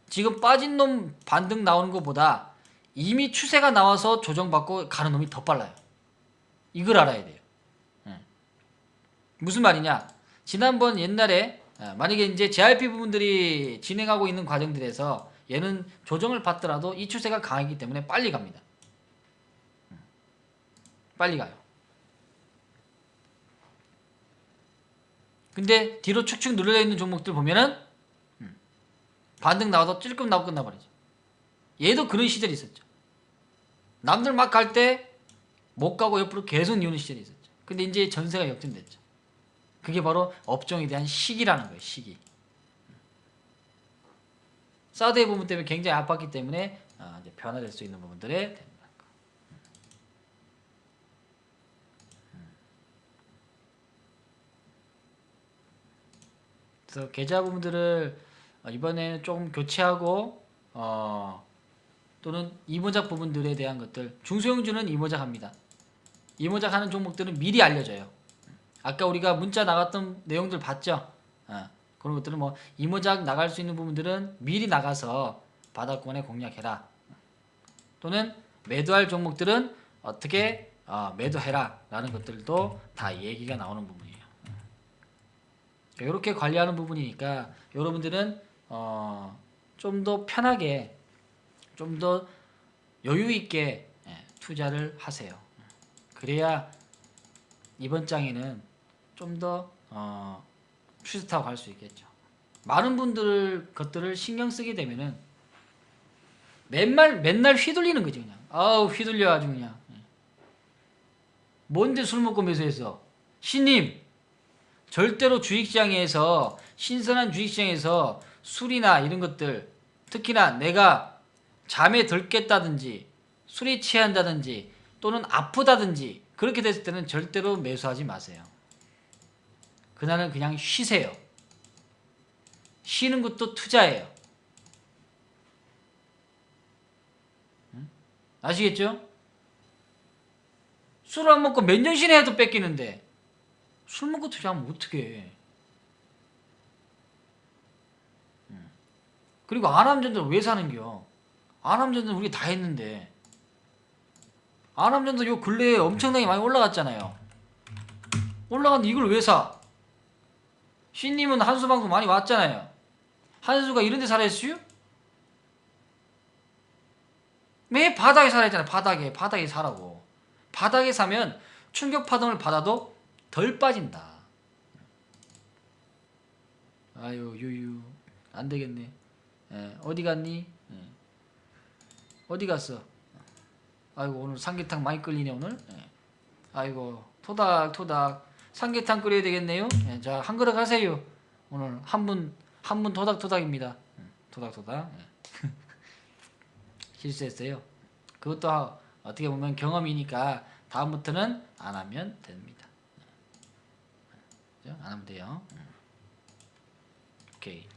지금 빠진 놈 반등 나오는 것보다 이미 추세가 나와서 조정받고 가는 놈이 더 빨라요. 이걸 알아야 돼요. 무슨 말이냐? 지난번 옛날에 만약에 이제 JRP 부분들이 진행하고 있는 과정들에서 얘는 조정을 받더라도 이 추세가 강하기 때문에 빨리 갑니다. 빨리 가요. 근데 뒤로 축축 눌러져 있는 종목들 보면은 반등 나와도 찔끔 나고 끝나버리죠. 얘도 그런 시절이 있었죠. 남들 막 갈 때 못 가고 옆으로 계속 니우는 시절이 있었죠. 근데 이제 전세가 역전됐죠. 그게 바로 업종에 대한 시기라는 거예요. 시기. 사드의 부분 때문에 굉장히 아팠기 때문에 이제 변화될 수 있는 부분들에 됩니다. 그래서 계좌 부분들을 이번에 조금 교체하고 또는 이모작 부분들에 대한 것들, 중소형주는 이모작 합니다. 이모작 하는 종목들은 미리 알려줘요. 아까 우리가 문자 나갔던 내용들 봤죠? 그런 것들은 뭐 이모작 나갈 수 있는 부분들은 미리 나가서 바닥권에 공략해라. 또는 매도할 종목들은 어떻게 매도해라 라는 것들도 다 얘기가 나오는 부분이에요. 이렇게 관리하는 부분이니까 여러분들은 좀 더 편하게, 좀 더 여유 있게 투자를 하세요. 그래야 이번 장에는 좀 더 추세 타고 갈 수 있겠죠. 많은 분들 것들을 신경 쓰게 되면은 맨날 휘둘리는 거죠. 그냥 아우 휘둘려 아주 그냥. 뭔데 술 먹고 매수했어? 신님, 절대로 주식시장에서, 신선한 주식시장에서 술이나 이런 것들, 특히나 내가 잠에 덜 깼다든지 술이 취한다든지 또는 아프다든지 그렇게 됐을 때는 절대로 매수하지 마세요. 그날은 그냥 쉬세요. 쉬는 것도 투자예요. 아시겠죠? 술 안 먹고 몇 년씩이나 해도 뺏기는데 술 먹고 투자하면 어떡해. 그리고 안암전자 왜 사는겨? 안암전자 우리 다 했는데. 안암전자 요 근래에 엄청나게 많이 올라갔잖아요. 올라갔는데 이걸 왜 사? 신님은 한수방송 많이 왔잖아요. 한수가 이런 데 살아 있어요? 매 바닥에 살아 있잖아요. 바닥에 사라고. 바닥에 사면 충격 파동을 받아도 덜 빠진다. 아유 유유 안 되겠네. 어디 갔니? 어디 갔어? 아이고 오늘 삼계탕 많이 끓이네 오늘. 아이고 토닥토닥 삼계탕 끓여야 되겠네요. 자 한 그릇 하세요. 오늘 한 분 토닥토닥입니다. 토닥토닥. 실수했어요. 그것도 어떻게 보면 경험이니까 다음부터는 안 하면 됩니다. 안 하면 돼요. 오케이.